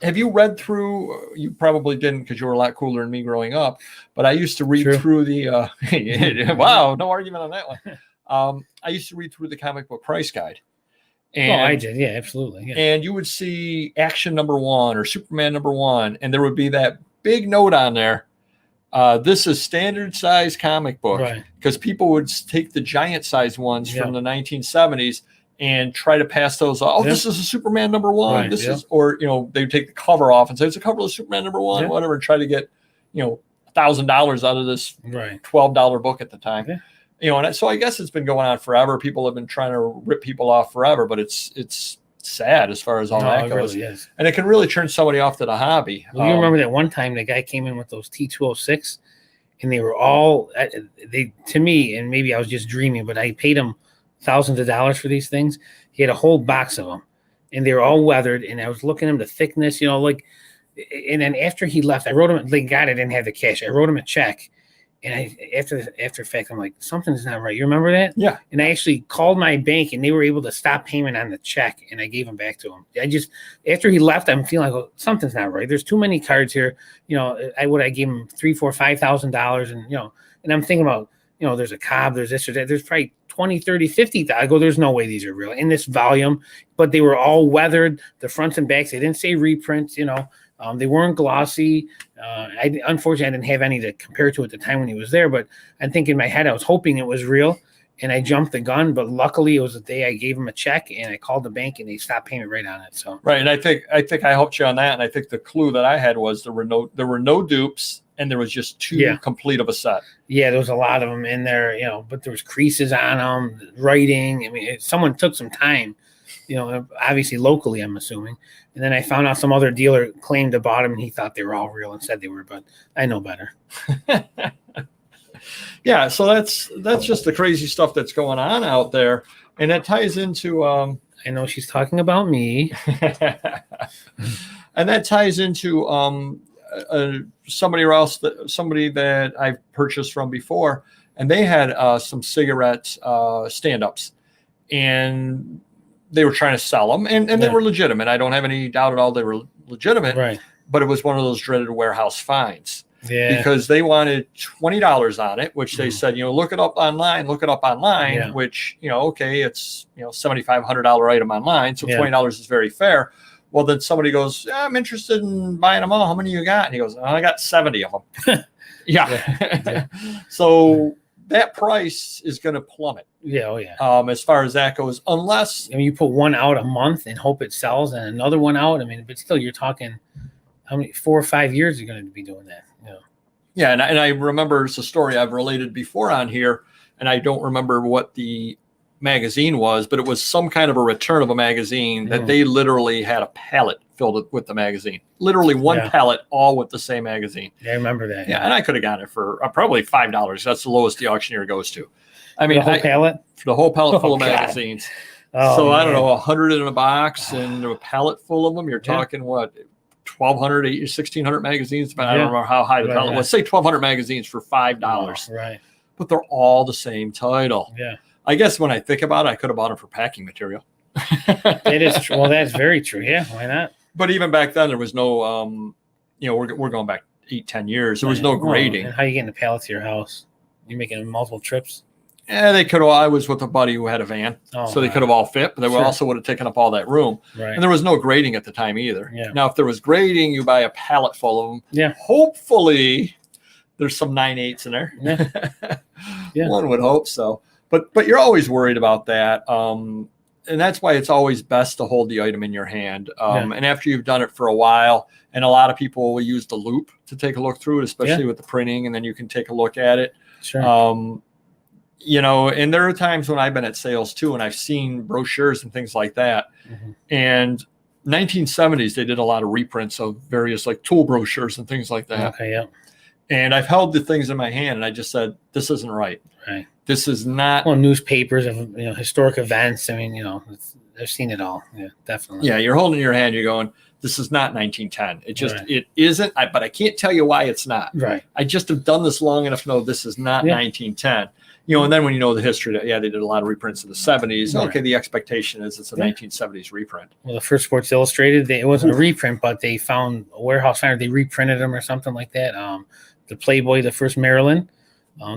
have you read through? You probably didn't, because you were a lot cooler than me growing up. But I used to read True. through the. Wow, no argument on that one. I used to read through the comic book price guide. And, I did. Yeah, absolutely. Yeah. and you would see Action #1 or Superman #1, and there would be that big note on there. This is standard size comic book, Right. because people would take the giant size ones from the 1970s and try to pass those off. Oh, this is a Superman #1. Right, This is, or they'd take the cover off and say it's a cover of Superman #1, whatever, and try to get $1,000 out of this Right. $12 book at the time. Yeah. And so I guess it's been going on forever. People have been trying to rip people off forever, but it's sad as far as all that it goes. really is. And it can really turn somebody off to the hobby. Well, you remember that one time the guy came in with those T206, and they were all to me, and maybe I was just dreaming, but I paid him thousands of dollars for these things. He had a whole box of them, and they were all weathered. And I was looking at them, the thickness, and then after he left, I wrote him. Thank God I didn't have the cash. I wrote him a check. And after fact, I'm like, something's not right. You remember that? Yeah. And I actually called my bank, and they were able to stop payment on the check, and I gave them back to him. After he left, I'm feeling like, something's not right. There's too many cards here. I gave him $3,000, $4,000, $5,000, and I'm thinking about, there's a Cobb, there's this or that. There's probably 20, 30, 50. I go, there's no way these are real in this volume, but they were all weathered, the fronts and backs. They didn't say reprints, they weren't glossy. Unfortunately, I didn't have any to compare to at the time when he was there, but I think in my head, I was hoping it was real, and I jumped the gun. But luckily, it was the day I gave him a check, and I called the bank, and they stopped payment right on it. So right, and I think I helped you on that, and I think the clue that I had was there were no dupes, and there was just two complete of a set. Yeah, there was a lot of them in there, but there was creases on them, writing. I mean, someone took some time. Obviously locally, I'm assuming. And then I found out some other dealer claimed to bought them, and he thought they were all real and said they were, but I know better. Yeah, so that's just the crazy stuff that's going on out there. And that ties into I know she's talking about me. And that ties into somebody that I've purchased from before, and they had some cigarette stand-ups, and they were trying to sell them, and they were legitimate. I don't have any doubt at all they were legitimate. Right. But it was one of those dreaded warehouse finds. Yeah. Because they wanted $20 on it, which they said, look it up online, which, okay, it's, $7,500 item online. So $20 is very fair. Well, then somebody goes, I'm interested in buying them all. How many you got? And he goes, I got 70 of them. Yeah. So that price is going to plummet. Yeah. Oh, yeah. As far as that goes, unless you put one out a month and hope it sells, and another one out. But still, you're talking how many 4 or 5 years you're going to be doing that. Yeah. And I remember it's a story I've related before on here, and I don't remember what the magazine was, but it was some kind of a return of a magazine that they literally had a pallet filled with the magazine. Literally one pallet, all with the same magazine. Yeah, I remember that. Yeah, and I could have gotten it for probably $5. That's the lowest the auctioneer goes to. I mean, the whole pallet? For the whole pallet full of magazines. So I don't know, 100 in a box and a pallet full of them. You're talking what? 1,200, 1,600 magazines, but I don't remember how high the pallet was. Say 1,200 magazines for $5. Right. But they're all the same title. Yeah. I guess when I think about it, I could have bought them for packing material. It is true. Well, that's very true. Yeah, why not? But even back then, there was no, we're going back 8-10 years. There was no grading. And how you getting the pallet to your house? You making multiple trips? They could have. I was with a buddy who had a van, so they could have all fit, but they also would have taken up all that room. Right. And there was no grading at the time either. Yeah. Now, if there was grading, you buy a pallet full of them. Yeah. Hopefully, there's some 9/8 in there. Yeah. Yeah. One would hope so. But you're always worried about that. And that's why it's always best to hold the item in your hand. And after you've done it for a while, and a lot of people will use the loop to take a look through it, especially with the printing, and then you can take a look at it. Sure. You know, and there are times when I've been at sales too, and I've seen brochures and things like that. And 1970s, they did a lot of reprints of various like tool brochures and things like that. Okay. Yeah. And I've held the things in my hand, and I just said, "This isn't right. Right. This is not." Well, newspapers of historic events. I mean, I've seen it all. Yeah, definitely. Yeah, you're holding in your hand. You're going, "This is not 1910. It just it isn't." But I can't tell you why it's not. Right. I just have done this long enough to know this is not 1910. You know, and then when you know the history, that they did a lot of reprints in the 70s. Right. Okay, the expectation is it's a 1970s reprint. Well, the first Sports Illustrated, it wasn't a reprint, but they found a warehouse finder. They reprinted them or something like that. The Playboy, the first Maryland,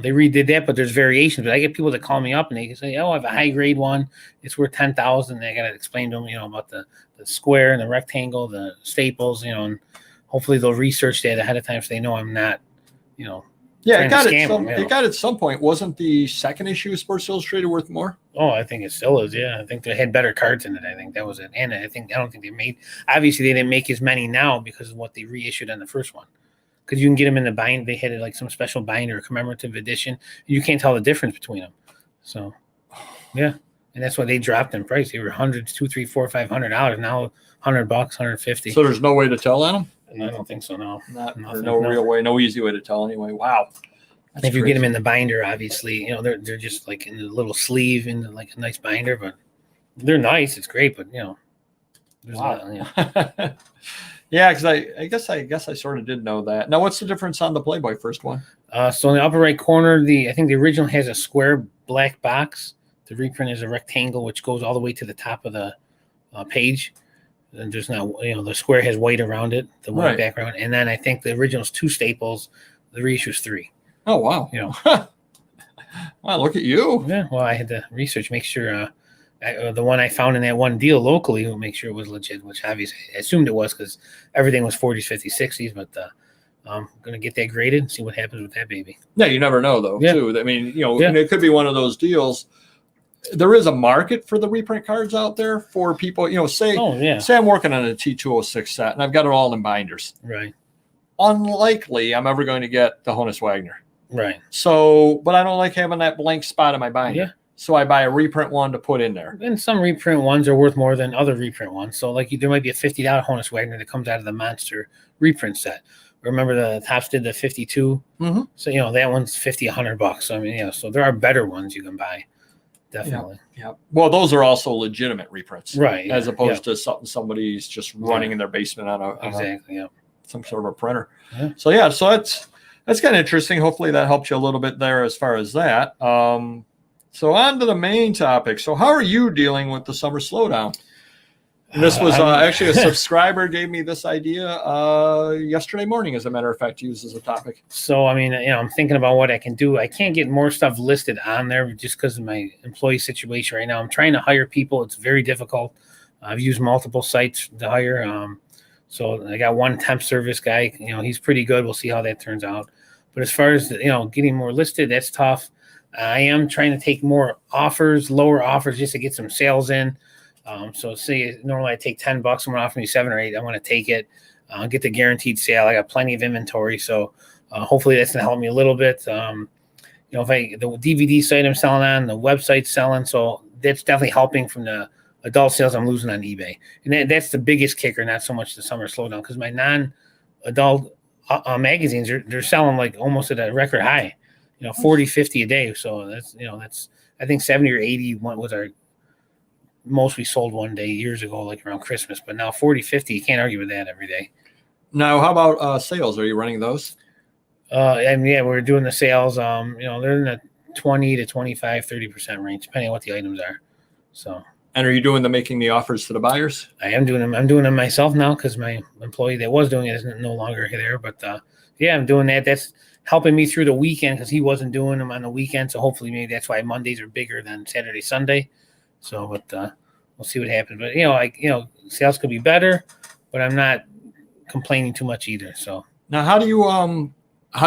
they redid that, but there's variations. But I get people that call me up and they say, "Oh, I have a high grade one. It's worth $10,000." I got to explain to them, about the square and the rectangle, the staples, and hopefully they'll research that ahead of time so they know I'm not, Yeah, it got at some point. Wasn't the second issue of Sports Illustrated worth more? Oh, I think it still is. Yeah, I think they had better cards in it. I think that was it. And I don't think they made. Obviously, they didn't make as many now because of what they reissued on the first one. Because you can get them in the bind. They had it like some special binder, commemorative edition. You can't tell the difference between them. So, yeah, and that's why they dropped in price. They were hundreds, $200, $300, $400, $500. Now $100, $150. So there's no way to tell on them. I don't think so. No, no real way, no easy way to tell anyway. Wow. If you get them in the binder, obviously, they're just like in the little sleeve in like a nice binder, but they're nice. It's great, but there's yeah, because I guess I sort of did know that. Now, what's the difference on the Playboy first one? So in the upper right corner, I think the original has a square black box. The reprint is a rectangle, which goes all the way to the top of the page. And there's now, the square has white around it, the white background. And then I think the original is 2 staples. The reissue is 3. Oh, wow. Wow, look at you. Yeah, well, I had to research, make sure the one I found in that one deal locally will make sure it was legit, which obviously I assumed it was because everything was 40s, 50s, 60s. But I'm going to get that graded and see what happens with that baby. Yeah, you never know, though, too. I mean, and it could be one of those deals. There is a market for the reprint cards out there for people, say I'm working on a T206 set and I've got it all in binders. Right. Unlikely I'm ever going to get the Honus Wagner. Right. So, but I don't like having that blank spot in my binder. Yeah. So I buy a reprint one to put in there. And some reprint ones are worth more than other reprint ones. So like there might be a $50 Honus Wagner that comes out of the monster reprint set. Remember the Tops did the 52. Mm-hmm. So, that one's $50, $100. So, I mean, so there are better ones you can buy. Definitely. Yeah. Well, those are also legitimate reprints. Right. As opposed to something somebody's just running in their basement on some sort of a printer. Yeah. So that's kind of interesting. Hopefully that helped you a little bit there as far as that. So on to the main topic. So how are you dealing with the summer slowdown? And this was actually a subscriber gave me this idea yesterday morning, as a matter of fact, to use as a topic. So, I mean, I'm thinking about what I can do. I can't get more stuff listed on there just because of my employee situation right now. I'm trying to hire people. It's very difficult. I've used multiple sites to hire. So I got one temp service guy. He's pretty good. We'll see how that turns out. But as far as, getting more listed, that's tough. I am trying to take more offers, lower offers, just to get some sales in. So say normally I take $10, someone offer me 7 or 8. I want to take it, get the guaranteed sale. I got plenty of inventory. So hopefully that's going to help me a little bit. If the DVD site I'm selling on, the website's selling. So that's definitely helping from the adult sales I'm losing on eBay. And that's the biggest kicker, not so much the summer slowdown, because my non-adult magazines, they're selling like almost at a record high, 40, 50 a day. So that's I think 70 or 80 was our most we sold one day years ago, like around Christmas, but now 40, 50, you can't argue with that every day. Now, how about sales? Are you running those? We're doing the sales. They're in the 20 to 25, 30% range, depending on what the items are. So, And are you making the offers to the buyers? I am doing them. I'm doing them myself now because my employee that was doing it is no longer there. But yeah, I'm doing that. That's helping me through the weekend because he wasn't doing them on the weekend. So hopefully maybe that's why Mondays are bigger than Saturday, Sunday. So, but we'll see what happens. But sales could be better, but I'm not complaining too much either. So now, how do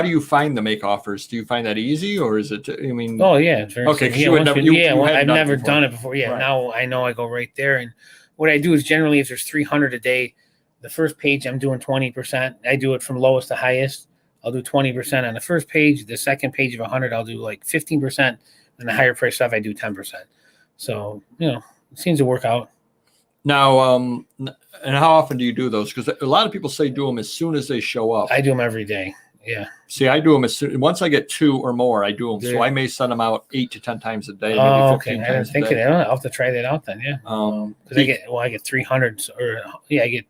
you find the make offers? Do you find that easy, or is it? I mean, oh yeah, it's very okay. I've never done it before. Yeah, right. Now I know I go right there, and what I do is generally if there's 300 a day, the first page I'm doing 20%. I do it from lowest to highest. I'll do 20% on the first page. The second page of 100, I'll do like 15%, and the higher price stuff I do 10%. So it seems to work out. Now, and how often do you do those? Because a lot of people say do them as soon as they show up. I do them every day. Yeah. See, I do them once I get 2 or more, I do them. Yeah. So I may send them out 8 to 10 times a day. Oh, maybe 15 okay. I didn't think of that. I'll have to try that out then. Yeah. Because I get 300 I get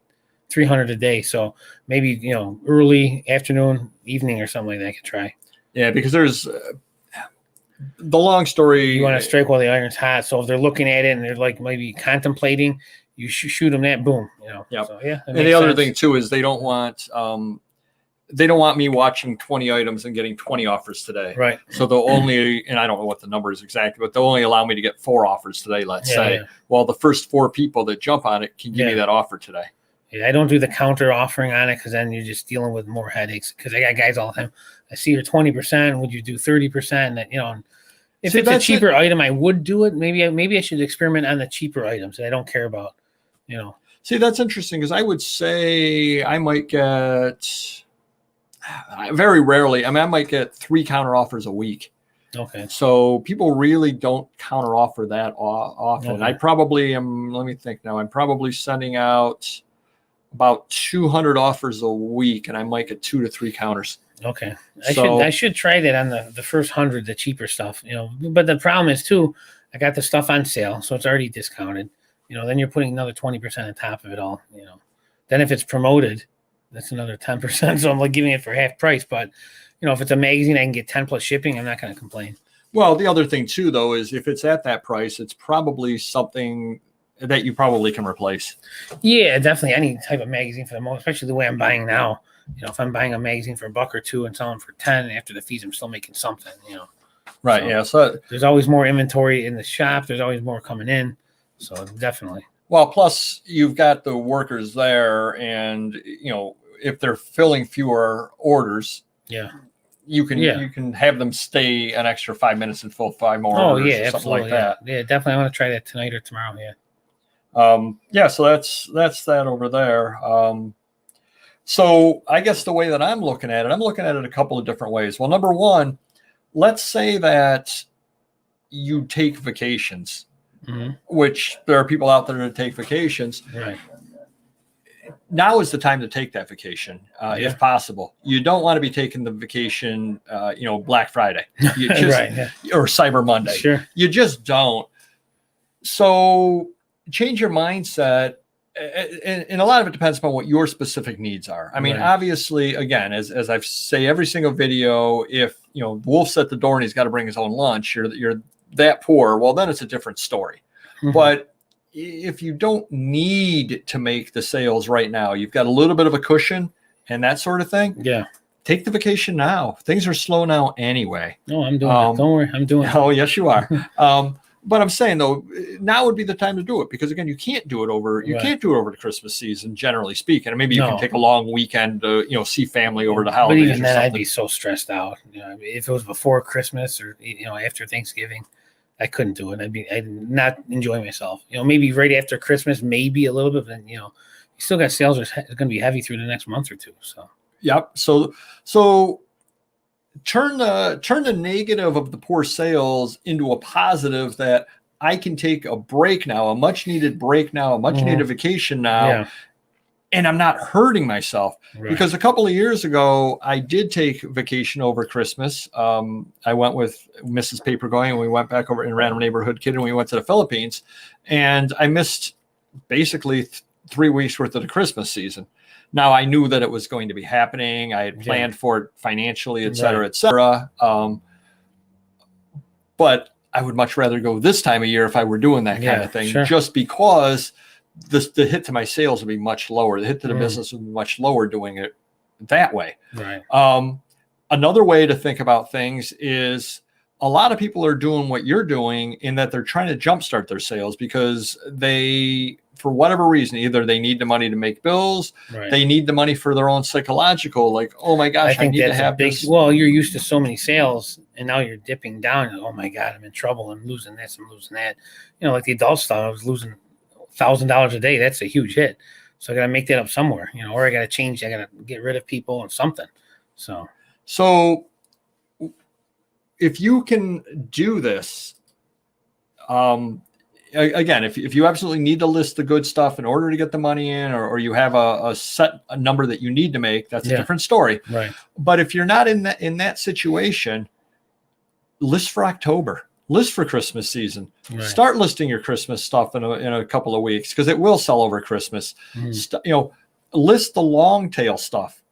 300 a day. So maybe, early afternoon, evening or something like that I could try. Yeah. Because there's the long story. You want to strike while the iron's hot. So if they're looking at it and they're like maybe contemplating, you shoot them that boom, Yeah. So, yeah. And the other thing too, is they don't want me watching 20 items and getting 20 offers today. Right. So they'll only, and I don't know what the number is exactly, but they'll only allow me to get 4 offers today, let's say. Yeah. Well, the first 4 people that jump on it can give me that offer today. Yeah, I don't do the counter offering on it because then you're just dealing with more headaches. Because I got guys all the time. I see you're 20%. Would you do 30%? And if it's a cheaper item, I would do it. Maybe I should experiment on the cheaper items that I don't care about. See, that's interesting because I would say I might get very rarely. I might get 3 counter offers a week. Okay. So people really don't counter offer that often. Okay. I probably am. Let me think now. I'm probably sending out about 200 offers a week, and I might get 2 to 3 counters. Okay. I should try that on the first 100, the cheaper stuff. But the problem is too, I got the stuff on sale, so it's already discounted. Then you're putting another 20% on top of it all. Then if it's promoted, that's another 10%. So I'm like giving it for half price. But if it's a magazine, I can get 10 plus shipping. I'm not going to complain. Well, the other thing too, though, is if it's at that price, it's probably something that you probably can replace. Yeah, definitely any type of magazine for the most, especially the way I'm buying now. If I'm buying a magazine for $1 or $2 and selling for 10 after the fees, I'm still making something. Right. So, yeah. So there's always more inventory in the shop. There's always more coming in. So definitely. Well, plus you've got the workers there, and if they're filling fewer orders, you can have them stay an extra 5 minutes and fill 5 more orders or something absolutely, like that. Yeah, definitely. I want to try that tonight or tomorrow. Yeah. So that's that over there. So I guess the way that I'm looking at it a couple of different ways. Well, number one, let's say that you take vacations. Mm-hmm. Which there are people out there that take vacations. Right. Now is the time to take that vacation, if possible. You don't want to be taking the vacation, Black Friday or Cyber Monday. Sure. You just don't. So change your mindset. And a lot of it depends upon what your specific needs are. I mean, obviously, again, as I say every single video, if Wolf's at the door and he's got to bring his own lunch, you're that poor, well, then it's a different story. Mm-hmm. But if you don't need to make the sales right now, you've got a little bit of a cushion and that sort of thing. Yeah. Take the vacation now. Things are slow now anyway. No, I'm doing it. Don't worry. I'm doing it. Oh, yes, you are. But I'm saying, though, now would be the time to do it because, again, you can't do it over the Christmas season, generally speaking. And maybe you can take a long weekend to, see family over the holidays. But even then, I'd be so stressed out. If it was before Christmas or, after Thanksgiving, I couldn't do it. I'd not enjoy myself. Maybe right after Christmas, maybe a little bit, but then, you still got sales are going to be heavy through the next month or two. So, yep. So turn the negative of the poor sales into a positive that I can take a break now, a much needed break now, a much needed vacation now. And I'm not hurting myself because a couple of years ago, I did take vacation over Christmas. I went with Mrs. Papergoing and we went back over in Random Neighborhood Kid and we went to the Philippines and I missed basically 3 weeks worth of the Christmas season. Now I knew that it was going to be happening. I had planned for it financially, et cetera, et cetera. But I would much rather go this time of year if I were doing that kind of thing, sure. just because the hit to my sales would be much lower. The hit to the business would be much lower doing it that way. Right. Another way to think about things is a lot of people are doing what you're doing in that they're trying to jumpstart their sales because they, for whatever reason, either they need the money to make bills, they need the money for their own psychological, like, oh my gosh, I need to have this. Well, you're used to so many sales and now you're dipping down. And, oh my God, I'm in trouble. I'm losing this. I'm losing that. You know, like the adult stuff, I was losing $1,000 a day. That's a huge hit. So I got to make that up somewhere, you know, or I got to change. I got to get rid of people and something. So if you can do this, again, if you absolutely need to list the good stuff in order to get the money in, or you have a set number that you need to make, that's a different story. Right. But if you're not in that situation, list for October. List for Christmas season. Right. Start listing your Christmas stuff in a couple of weeks because it will sell over Christmas. List the long tail stuff.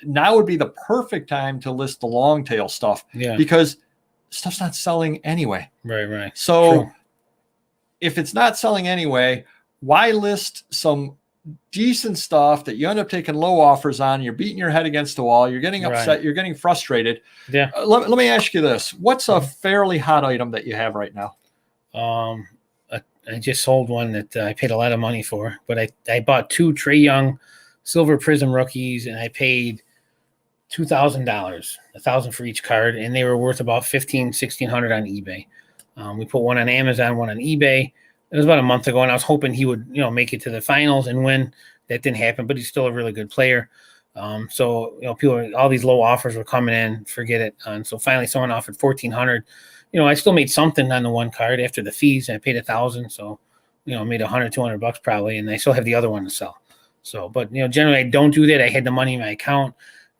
Now would be the perfect time to list the long tail stuff because stuff's not selling anyway. Right. So if it's not selling anyway, why list some decent stuff that you end up taking low offers on? You're beating your head against the wall. You're getting upset. You're getting frustrated. Yeah. Let me ask you this. What's a fairly hot item that you have right now? I just sold one that I paid a lot of money for, but I bought 2 Trae Young Silver Prism rookies and I paid $2,000, $1,000 for each card. And they were worth about $1,600 on eBay. We put one on Amazon, one on eBay. It was about a month ago, and I was hoping he would, make it to the finals and win. That didn't happen, but he's still a really good player. So people, all these low offers were coming in. Forget it. And so finally, someone offered $1,400. I still made something on the one card after the fees. And I paid $1,000, so I made $100, $200 probably, and I still have the other one to sell. So, but generally I don't do that. I had the money in my account.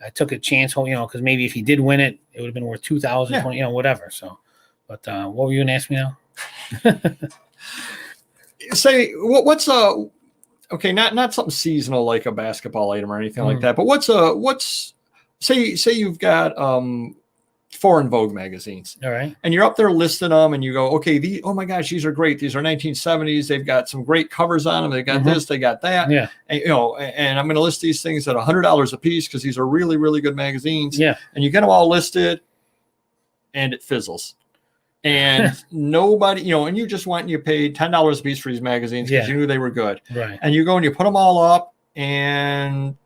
I took a chance, because maybe if he did win it, it would have been worth $2,000, whatever. So, but what were you gonna ask me now? Say what's okay, not something seasonal like a basketball item or anything like that, but what's say you've got foreign Vogue magazines, all right, and you're up there listing them, and you go, okay, oh my gosh, these are great. These are 1970s. They've got some great covers on them. They got this, they got that, and, and I'm going to list these things at $100 a piece because these are really, really good magazines. Yeah, and you get them all listed, and it fizzles. And nobody, and you just went and you paid $10 a piece for these magazines because you knew they were good. Right. And you go and you put them all up, and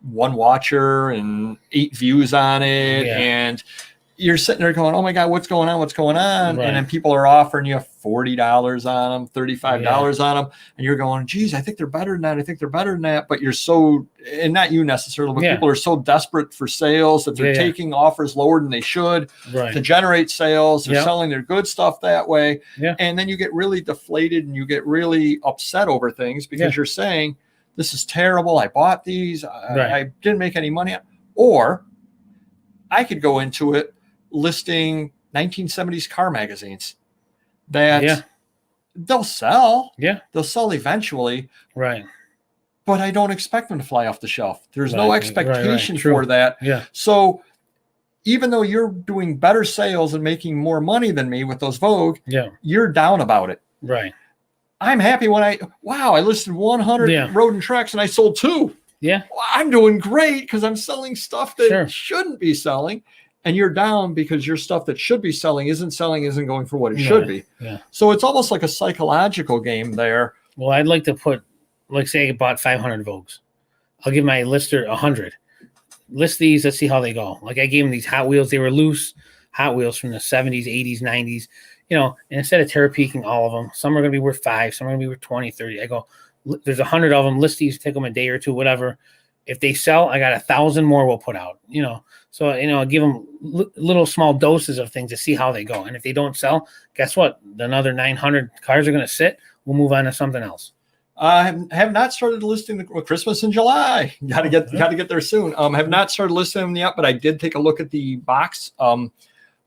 one watcher and 8 views on it. And you're sitting there going, oh my God, what's going on? What's going on? Right. And then people are offering you $40 on them, $35 on them. And you're going, geez, I think they're better than that. I think they're better than that. But you're so, and not you necessarily, but people are so desperate for sales that they're taking offers lower than they should to generate sales. They're selling their good stuff that way. Yeah. And then you get really deflated and you get really upset over things because you're saying, this is terrible. I bought these. I didn't make any money. Or I could go into it listing 1970s car magazines that they'll sell. Yeah. They'll sell eventually. Right. But I don't expect them to fly off the shelf. There's no expectation for that. Yeah. So even though you're doing better sales and making more money than me with those Vogue, you're down about it. Right. I'm happy when I listed 100 road and treks and I sold 2. Yeah. Well, I'm doing great because I'm selling stuff that shouldn't be selling. And you're down because your stuff that should be selling, isn't going for what it should be. Yeah. So it's almost like a psychological game there. Well, I'd like to put, say I bought 500 Vogues. I'll give my lister 100. List these. Let's see how they go. Like I gave them these Hot Wheels. They were loose Hot Wheels from the 70s, 80s, 90s. And instead of terra-peaking all of them, some are going to be worth 5, some are going to be worth 20, 30. I go, there's 100 of them. List these, take them a day or two, whatever. If they sell, I got 1,000 more we'll put out, So, I give them little small doses of things to see how they go. And if they don't sell, guess what? Another 900 cars are going to sit. We'll move on to something else. I have not started listing the Christmas in July. Got to get there soon. Have not started listing them yet, but I did take a look at the box.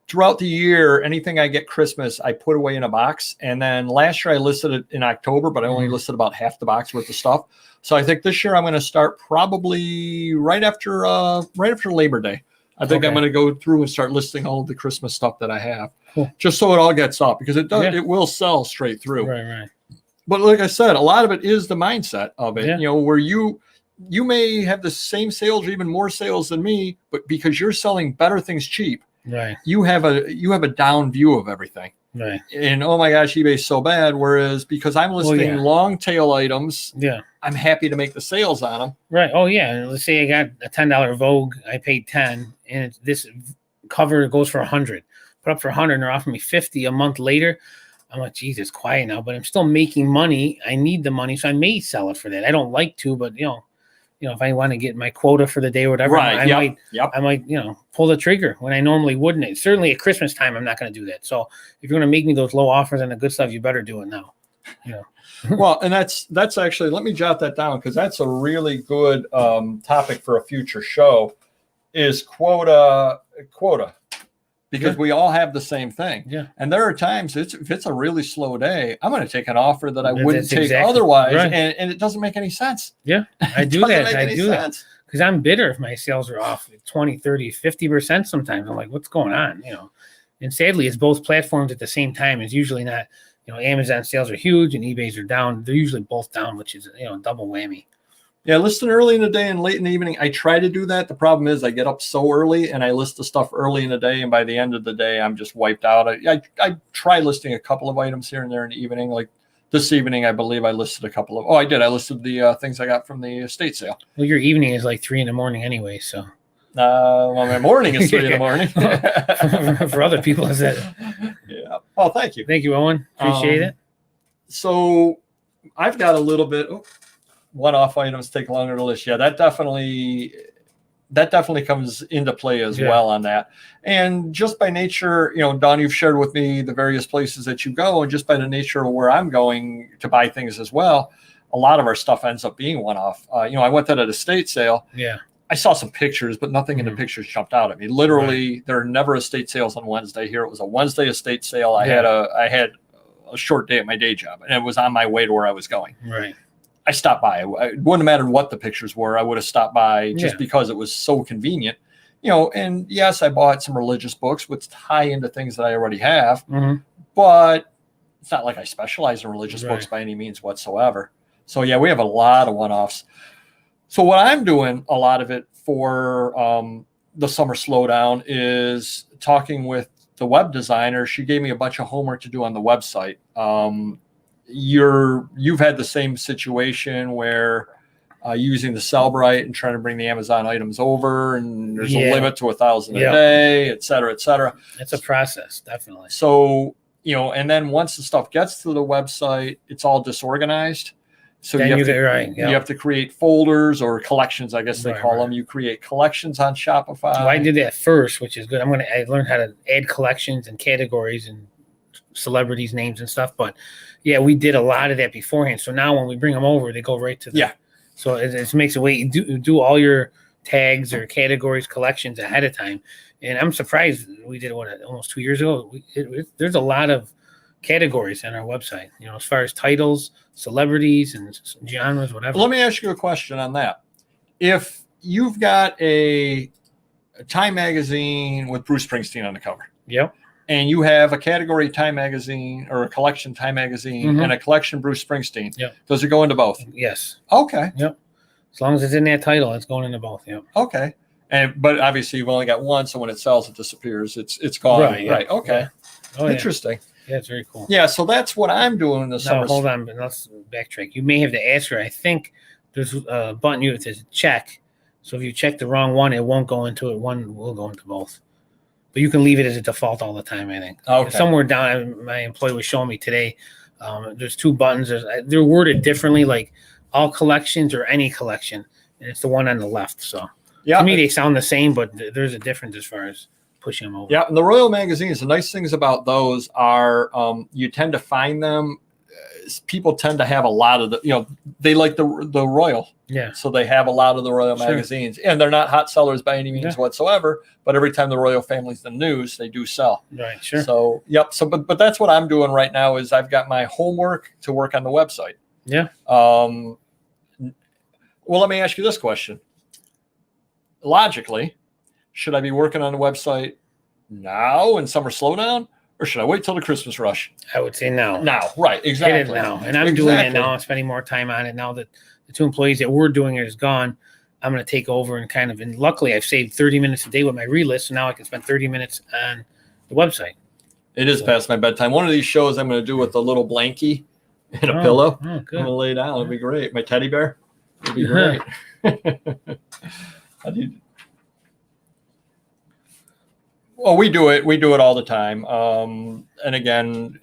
Throughout the year, anything I get Christmas, I put away in a box. And then last year I listed it in October, but I only listed about half the box worth of stuff. So I think this year I'm going to start probably right after Labor Day. I think I'm Okay. going to go through and start listing all of the Christmas stuff that I have, Cool. just so it all gets up, because it does. Yeah. It will sell straight through. Right. But like I said, a lot of it is the mindset of it. Yeah. You know, where you may have the same sales or even more sales than me, but because you're selling better things cheap, Right. you have a down view of everything. Right. And oh my gosh, eBay's so bad. Whereas because I'm listing long tail items, I'm happy to make the sales on them. Right. Oh yeah. And let's say I got a $10 Vogue. I paid 10, and this cover goes for 100. Put up for 100, and they're offering me 50 a month later. I'm like, geez, it's quiet now, but I'm still making money. I need the money, so I may sell it for that. I don't like to, but if I want to get my quota for the day or whatever, I might, pull the trigger when I normally wouldn't. Certainly at Christmas time, I'm not going to do that. So if you're going to make me those low offers and the good stuff, you better do it now. Well, and that's actually, let me jot that down, because that's a really good topic for a future show, is quota, because we all have the same thing. Yeah. And there are times if it's a really slow day, I'm going to take an offer that I wouldn't take otherwise. Right. And it doesn't make any sense. Yeah, I do that. I do that because I'm bitter if my sales are off 20, 30, 50% sometimes. I'm like, what's going on? And sadly, it's both platforms at the same time. It's usually not, Amazon sales are huge and eBay's are down. They're usually both down, which is, double whammy. Yeah, listing early in the day and late in the evening. I try to do that. The problem is I get up so early and I list the stuff early in the day, and by the end of the day, I'm just wiped out. I try listing a couple of items here and there in the evening. Like this evening, I believe I listed a couple of. Oh, I did. I listed the things I got from the estate sale. Well, your evening is like 3 a.m. anyway, so. Well, my morning is 3 a.m. For other people, is that? Yeah. Oh, thank you. Thank you, Owen. Appreciate it. So I've got a little bit. Oh, one-off items take longer to list. Yeah, that definitely comes into play as well on that. And just by nature, Don, you've shared with me the various places that you go, and just by the nature of where I'm going to buy things as well, a lot of our stuff ends up being one-off. I went to that estate sale. Yeah. I saw some pictures, but nothing in the pictures jumped out at me. Literally, there are never estate sales on Wednesday here. It was a Wednesday estate sale. I had a short day at my day job, and it was on my way to where I was going. Right. I stopped by. It wouldn't have mattered what the pictures were. I would have stopped by just because it was so convenient. And yes, I bought some religious books, which tie into things that I already have, but it's not like I specialize in religious books by any means whatsoever. So yeah, we have a lot of one-offs. So what I'm doing, a lot of it for the Summer Slowdown, is talking with the web designer. She gave me a bunch of homework to do on the website. You've had the same situation where using the Sellbrite and trying to bring the Amazon items over, and there's a limit to 1,000 a day, et cetera, et cetera. It's a process, definitely. So, and then once the stuff gets to the website, it's all disorganized. So then you have to create folders or collections, I guess they call them. You create collections on Shopify. Well, I did that first, which is good. I learned how to add collections and categories and celebrities' names and stuff. But yeah, we did a lot of that beforehand. So now when we bring them over, they go right to the So it makes it wait. You do all your tags or categories, collections ahead of time. And I'm surprised we did it almost 2 years ago. There's a lot of categories on our website, as far as titles, celebrities, and genres, whatever. Let me ask you a question on that. If you've got a Time magazine with Bruce Springsteen on the cover, and you have a category Time magazine or a collection Time magazine and a collection Bruce Springsteen, does it go into both? Yes. Okay. Yep. As long as it's in that title, it's going into both. Yep. Okay. But obviously you've only got one, so when it sells, it disappears. It's gone. Right. Okay. Yeah. Oh, interesting. Yeah, it's very cool. Yeah, so that's what I'm doing in the summer. Hold on, but let's backtrack. You may have to ask her. I think there's a button you have to check. So if you check the wrong one, it won't go into it. One will go into both. But you can leave it as a default all the time, I think. Okay. Somewhere down, my employee was showing me today, there's two buttons. They're worded differently, like all collections or any collection. And it's the one on the left. So to me, they sound the same, but there's a difference as far as pushing them over. Yeah, and the Royal magazines, the nice things about those are you tend to find them. People tend to have a lot of the, they like the Royal. Yeah. So they have a lot of the Royal magazines, and they're not hot sellers by any means whatsoever. But every time the Royal family's in the news, they do sell. Right. Sure. So So, but that's what I'm doing right now is I've got my homework to work on the website. Yeah. Well, let me ask you this question. Logically, should I be working on the website now in Summer Slowdown, or should I wait till the Christmas rush? I would say now. Now, right, exactly. Hit it now. And I'm doing it now. I'm spending more time on it now that the 2 employees that were doing it is gone. I'm going to take over and luckily I've saved 30 minutes a day with my relist. So now I can spend 30 minutes on the website. It is past my bedtime. One of these shows I'm going to do with a little blankie and a pillow. Oh, good. I'm going to lay down. It'll be great. My teddy bear. It'll be great. Well, we do it. We do it all the time. And again,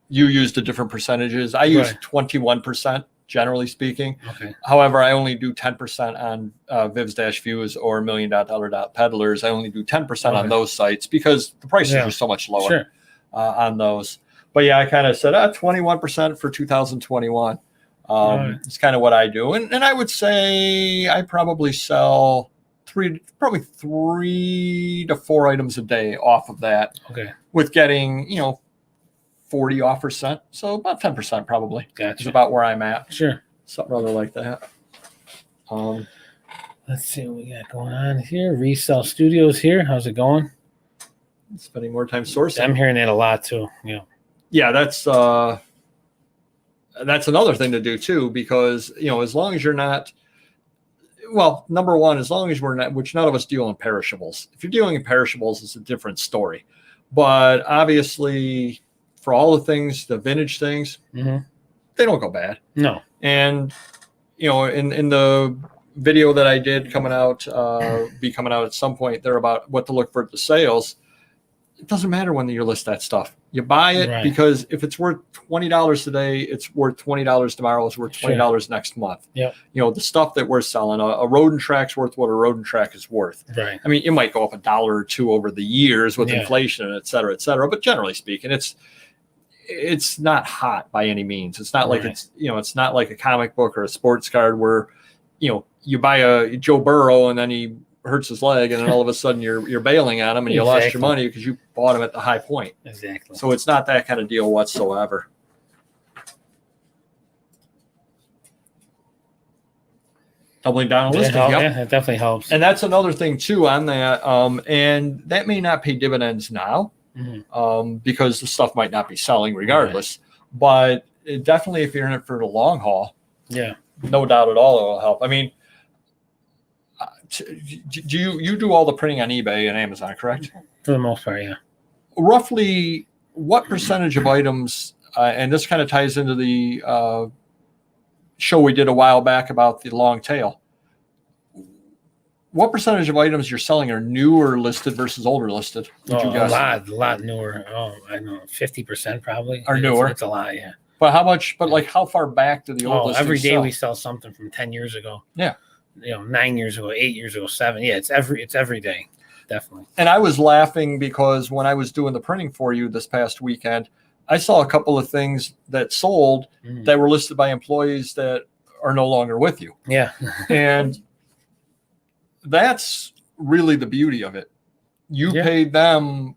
you used the different percentages. I use 21%, generally speaking. Okay. However, I only do 10% on Vivs-Views or Million Dollar Peddlers. I only do 10% on those sites because the prices are so much lower on those. But yeah, I kind of said 21% for 2021. It's kind of what I do. And I would say I probably sell probably 3 to 4 items a day off of that. Okay. With getting, 40 offers sent. So about 10% probably. Gotcha. Is about where I'm at. Sure. Something rather like that. Let's see what we got going on here. Resell Studios here. How's it going? Spending more time sourcing. I'm hearing that a lot too. Yeah. Yeah, that's another thing to do too, because, as long as you're not, well, number one, as long as we're not, which none of us deal in perishables. If you're dealing in perishables, it's a different story. But obviously, for all the things, the vintage things, they don't go bad. No. And, in the video that I did coming out at some point there about what to look for at the sales, it doesn't matter when you list that stuff. You buy it because if it's worth $20 today, it's worth $20 tomorrow. It's worth $20 next month. Yeah. The stuff that we're selling, a rodent track's worth what a rodent track is worth. Right. I mean, it might go up $1 or $2 over the years with inflation, et cetera, et cetera. But generally speaking, it's not hot by any means. It's not like it's not like a comic book or a sports card where, you buy a Joe Burrow and then he hurts his leg and then all of a sudden you're bailing on him and you lost your money because you bought him at the high point. Exactly. So it's not that kind of deal whatsoever. Doubling down on listing. Yeah, that definitely helps. And that's another thing too on that. And that may not pay dividends now because the stuff might not be selling regardless. But definitely if you're in it for the long haul, no doubt at all, it will help. I mean, do you do all the printing on eBay and Amazon, correct? For the most part, yeah. Roughly what percentage of items, and this kind of ties into the show we did a while back about the long tail, what percentage of items you're selling are newer listed versus older listed? Would you guess? A lot newer. I don't know, 50% probably. Are newer? It's a lot, yeah. But how much, but like how far back do the old listings every day sell? we sell something from 10 years ago. Yeah. 9 years ago, 8 years ago, 7. Yeah, it's every day. Definitely. And I was laughing because when I was doing the printing for you this past weekend, I saw a couple of things that sold that were listed by employees that are no longer with you. Yeah. And that's really the beauty of it. You paid them,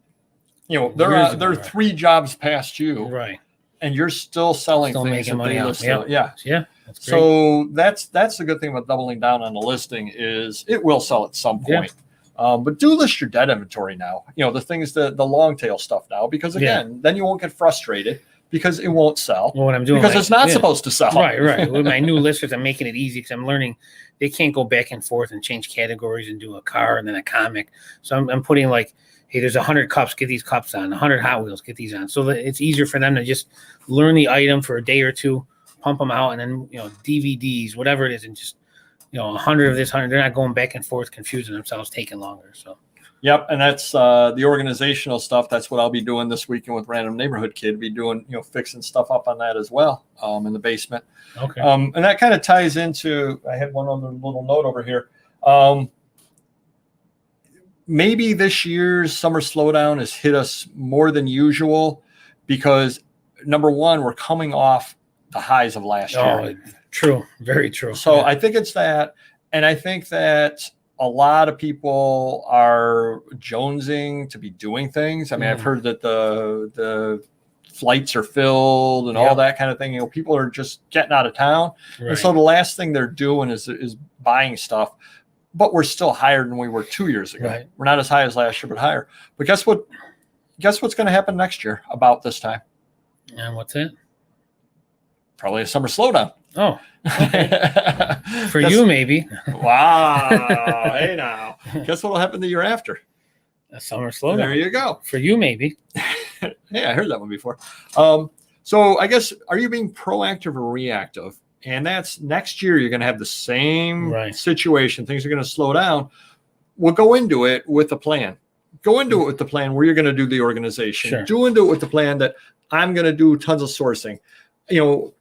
they're 3 jobs past you. Right. And you're still selling things making money they off. Yeah. That's great. So that's the good thing about doubling down on the listing is it will sell at some point. But do list your dead inventory now. The things the long tail stuff now, because again, then you won't get frustrated because it won't sell. Well, what I'm doing because it's not supposed to sell. Right. With my new listers, I'm making it easy because I'm learning they can't go back and forth and change categories and do a car and then a comic. So I'm putting like, hey, there's 100 cups, get these cups on. 100 Hot Wheels, get these on. So that it's easier for them to just learn the item for a day or two, pump them out, and then DVDs, whatever it is, and just 100 of this, 100. They're not going back and forth, confusing themselves, taking longer. So. Yep, and that's the organizational stuff. That's what I'll be doing this weekend with Random Neighborhood Kid. Be doing fixing stuff up on that as well in the basement. Okay. And that kind of ties into. I had one other little note over here. Maybe this year's Summer Slowdown has hit us more than usual because number one, we're coming off the highs of last year. True. Very true. So I think it's that. And I think that a lot of people are jonesing to be doing things. I mean, I've heard that the flights are filled and all that kind of thing. People are just getting out of town. Right. And so the last thing they're doing is buying stuff. but we're still higher than we were 2 years ago. Right. We're not as high as last year, but higher. But guess what? Guess what's going to happen next year about this time? And what's it? Probably a summer slowdown. Oh, okay. For you, maybe. Wow. Hey, now. Guess what will happen the year after? A summer slowdown. There you go. For you, maybe. Hey, I heard that one before. So I guess, are you being proactive or reactive? And that's next year, you're going to have the same situation. Things are going to slow down. We'll go into it with a plan. Go into it with the plan where you're going to do the organization. Sure. Do into it with the plan that I'm going to do tons of sourcing. You know,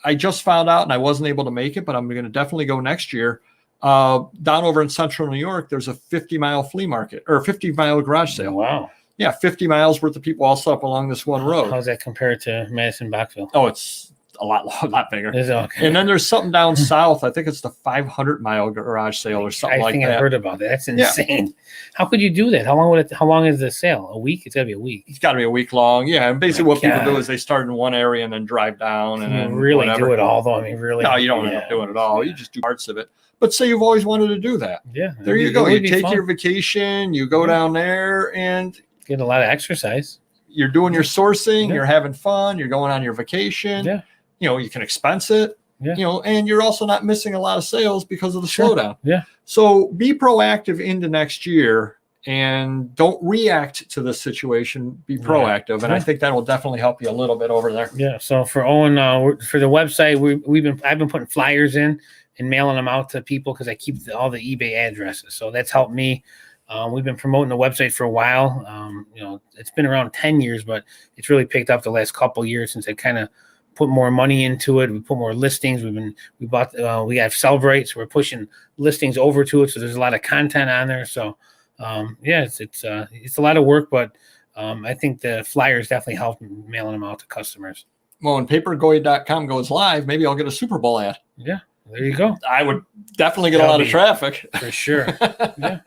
I just found out and I wasn't able to make it, but I'm going to definitely go next year. Down over in central New York, there's a 50-mile flea market or 50-mile garage sale. Wow. Yeah, 50 miles worth of people all set up along this one road. How's that compared to Madison Boxville? Oh, it's a lot bigger. Is it okay? And then there's something down south. I think it's the 500-mile garage sale or something like that. I think I heard about that. That's insane. Yeah. How could you do that? How long is the sale? A week? It's got to be a week. It's got to be a week long. Yeah. And basically what people do is they start in one area and then drive down and then really do it all, though. I mean, really. No, you don't end up doing it all. You just do parts of it. But say you've always wanted to do that. Yeah. There you go. You take your vacation, you go down there and get a lot of exercise. You're doing your sourcing, you're having fun, you're going on your vacation. Yeah. You know, you can expense it. Yeah. You know, and you're also not missing a lot of sales because of the slowdown. Yeah. So be proactive into next year and don't react to this situation. Be proactive. And I think that will definitely help you a little bit over there. Yeah. So for Owen, for the website, I've been putting flyers in and mailing them out to people because I keep all the eBay addresses. So that's helped me. We've been promoting the website for a while. You know, it's been around 10 years, but it's really picked up the last couple of years since I kind of put more money into it. We put more listings. We have Celebrate, so we're pushing listings over to it. So there's a lot of content on there. So it's a lot of work, but I think the flyers definitely help mailing them out to customers. Well, when papergoy.com goes live, maybe I'll get a Super Bowl ad. Yeah, there you go. I would definitely get a lot of traffic. For sure. Yeah.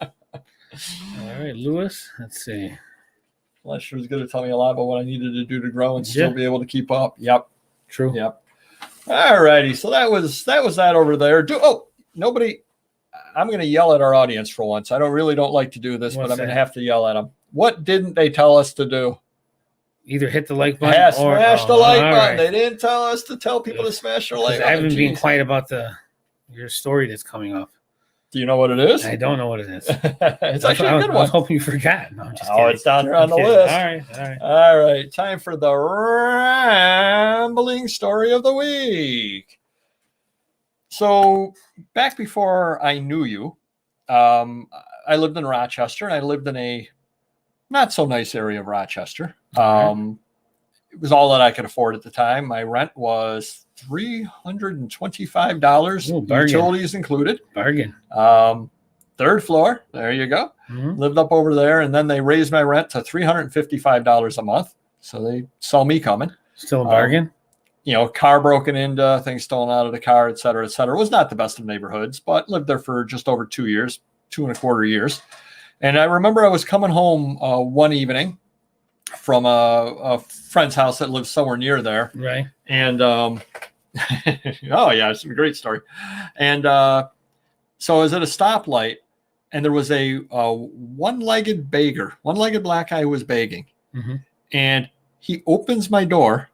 All right, Lewis, let's see. Lester was going to tell me a lot about what I needed to do to grow and still be able to keep up. Yep. True. Yep. All righty. So that was that over there. I'm going to yell at our audience for once. I don't like to do this, but I'm going to have to yell at them. What didn't they tell us to do? Either hit the like button or smash the like button. Right. They didn't tell us to tell people to smash their like button. I haven't been being quiet about your story that's coming up. Do you know what it is? I don't know what it is. It's actually a good one. I was hoping you forgot. No, I'm just kidding. It's down here on the list. All right. Time for the rambling story of the week. So back before I knew you, I lived in Rochester, and I lived in a not so nice area of Rochester. It was all that I could afford at the time. My rent was $325, utilities included. Bargain. Third floor. There you go. Mm-hmm. Lived up over there, and then they raised my rent to $355 a month. So they saw me coming. Still a bargain. You know, car broken into, things stolen out of the car, et cetera, et cetera. It was not the best of neighborhoods, but lived there for just over 2 years, 2.25 years. And I remember I was coming home one evening from a friend's house that lives somewhere near there. Right. And, oh yeah, it's a great story. And so I was at a stoplight, and there was a one-legged black guy who was begging. Mm-hmm. And he opens my door,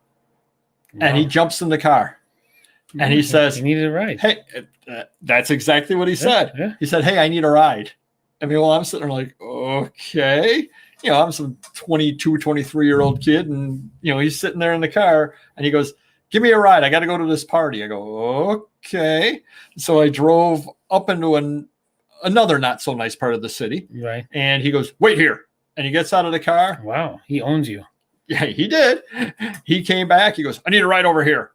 and he jumps in the car. And he says, "You needed a ride." Hey, that's exactly what he said. Yeah. He said, "Hey, I need a ride." I mean, well, I'm sitting there like, okay. You know, I'm some 22, 23-year-old kid, and, you know, he's sitting there in the car, and he goes, "Give me a ride. I got to go to this party." I go, okay. So I drove up into another not so nice part of the city. Right. And he goes, "Wait here." And he gets out of the car. Wow. He owns you. Yeah, he did. He came back. He goes, "I need a ride over here."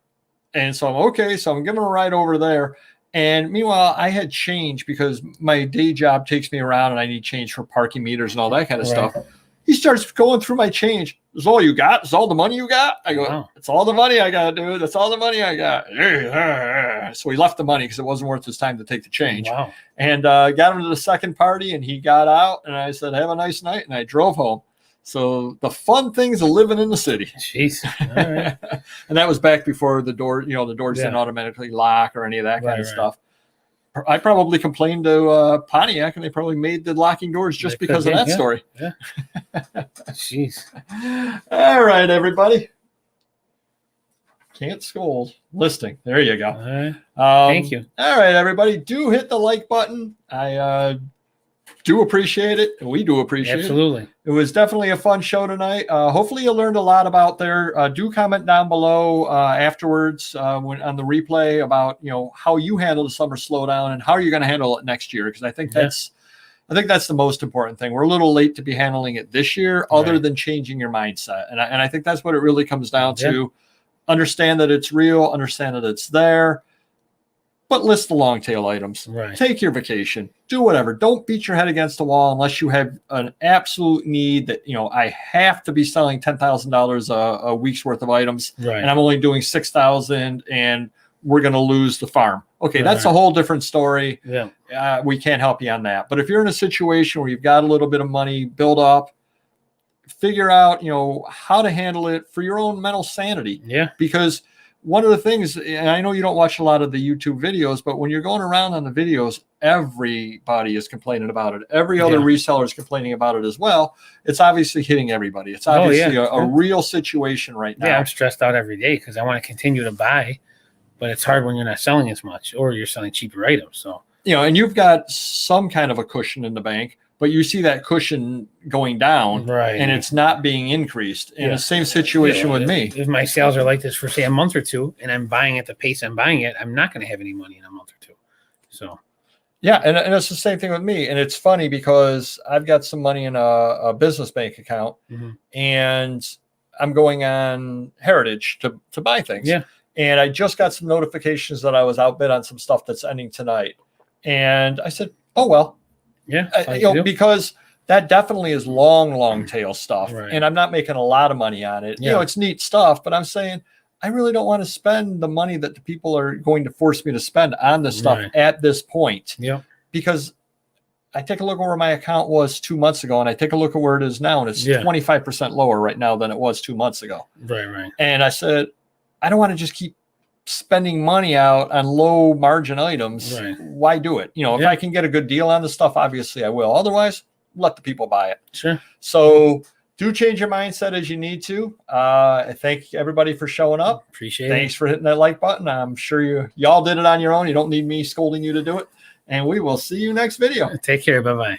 And so I'm okay. So I'm giving him a ride over there. And meanwhile, I had change because my day job takes me around, and I need change for parking meters and all that kind of stuff. He starts going through my change. "Is all you got? Is all the money you got?" I go, "Wow. It's all the money I got, dude. That's all the money I got." So he left the money because it wasn't worth his time to take the change. Wow. And got him to the second party, and he got out, and I said, "Have a nice night." And I drove home. So the fun things of living in the city. Jeez. All right. And that was back before the doors didn't automatically lock or any of that kind of stuff. I probably complained to Pontiac, and they probably made the locking doors just because of that story. Yeah. Jeez. All right, everybody. Can't scold. Listing. There you go. All right. Thank you. All right, everybody. Do hit the like button. I do appreciate it. We do appreciate it. Absolutely. It was definitely a fun show tonight. Hopefully you learned a lot about there. Do comment down below afterwards on the replay about, you know, how you handle the summer slowdown and how you're going to handle it next year. Because I think that's the most important thing. We're a little late to be handling it this year, other than changing your mindset. And I think that's what it really comes down to. Understand that it's real, understand that it's there, but list the long tail items. Right. Take your vacation, do whatever. Don't beat your head against the wall unless you have an absolute need that, you know, I have to be selling $10,000 a week's worth of items, and I'm only doing 6,000, and we're going to lose the farm. Okay, that's a whole different story. Yeah, we can't help you on that. But if you're in a situation where you've got a little bit of money build up, figure out, you know, how to handle it for your own mental sanity. Yeah. Because one of the things, and I know you don't watch a lot of the YouTube videos, but when you're going around on the videos, everybody is complaining about it. Every other reseller is complaining about it as well. It's obviously hitting everybody. It's obviously a real situation right now. Yeah, I'm stressed out every day because I want to continue to buy, but it's hard when you're not selling as much or you're selling cheaper items. So, you know, and you've got some kind of a cushion in the bank, but you see that cushion going down, and it's not being increased. In the same situation with me. If my sales are like this for, say, a month or two, and I'm buying at the pace I'm buying it, I'm not going to have any money in a month or two. So, yeah, and it's the same thing with me. And it's funny because I've got some money in a business bank account, and I'm going on Heritage to buy things. Yeah. And I just got some notifications that I was outbid on some stuff that's ending tonight. And I said, oh, well. Yeah, you know, because that definitely is long tail stuff, and I'm not making a lot of money on it. You know, it's neat stuff, but I'm saying I really don't want to spend the money that the people are going to force me to spend on this stuff at this point. Yeah, because I take a look at where my account was 2 months ago, and I take a look at where it is now, and it's 25% lower right now than it was 2 months ago. Right. And I said, I don't want to just keep spending money out on low margin items. Why do it? You know, if I can get a good deal on the stuff, obviously I will. Otherwise, let the people buy it. Sure. So do change your mindset as you need to. I thank everybody for showing up. Appreciate it. Thanks for hitting that like button. I'm sure y'all did it on your own. You don't need me scolding you to do it. And we will see you next video. Take care. Bye-bye.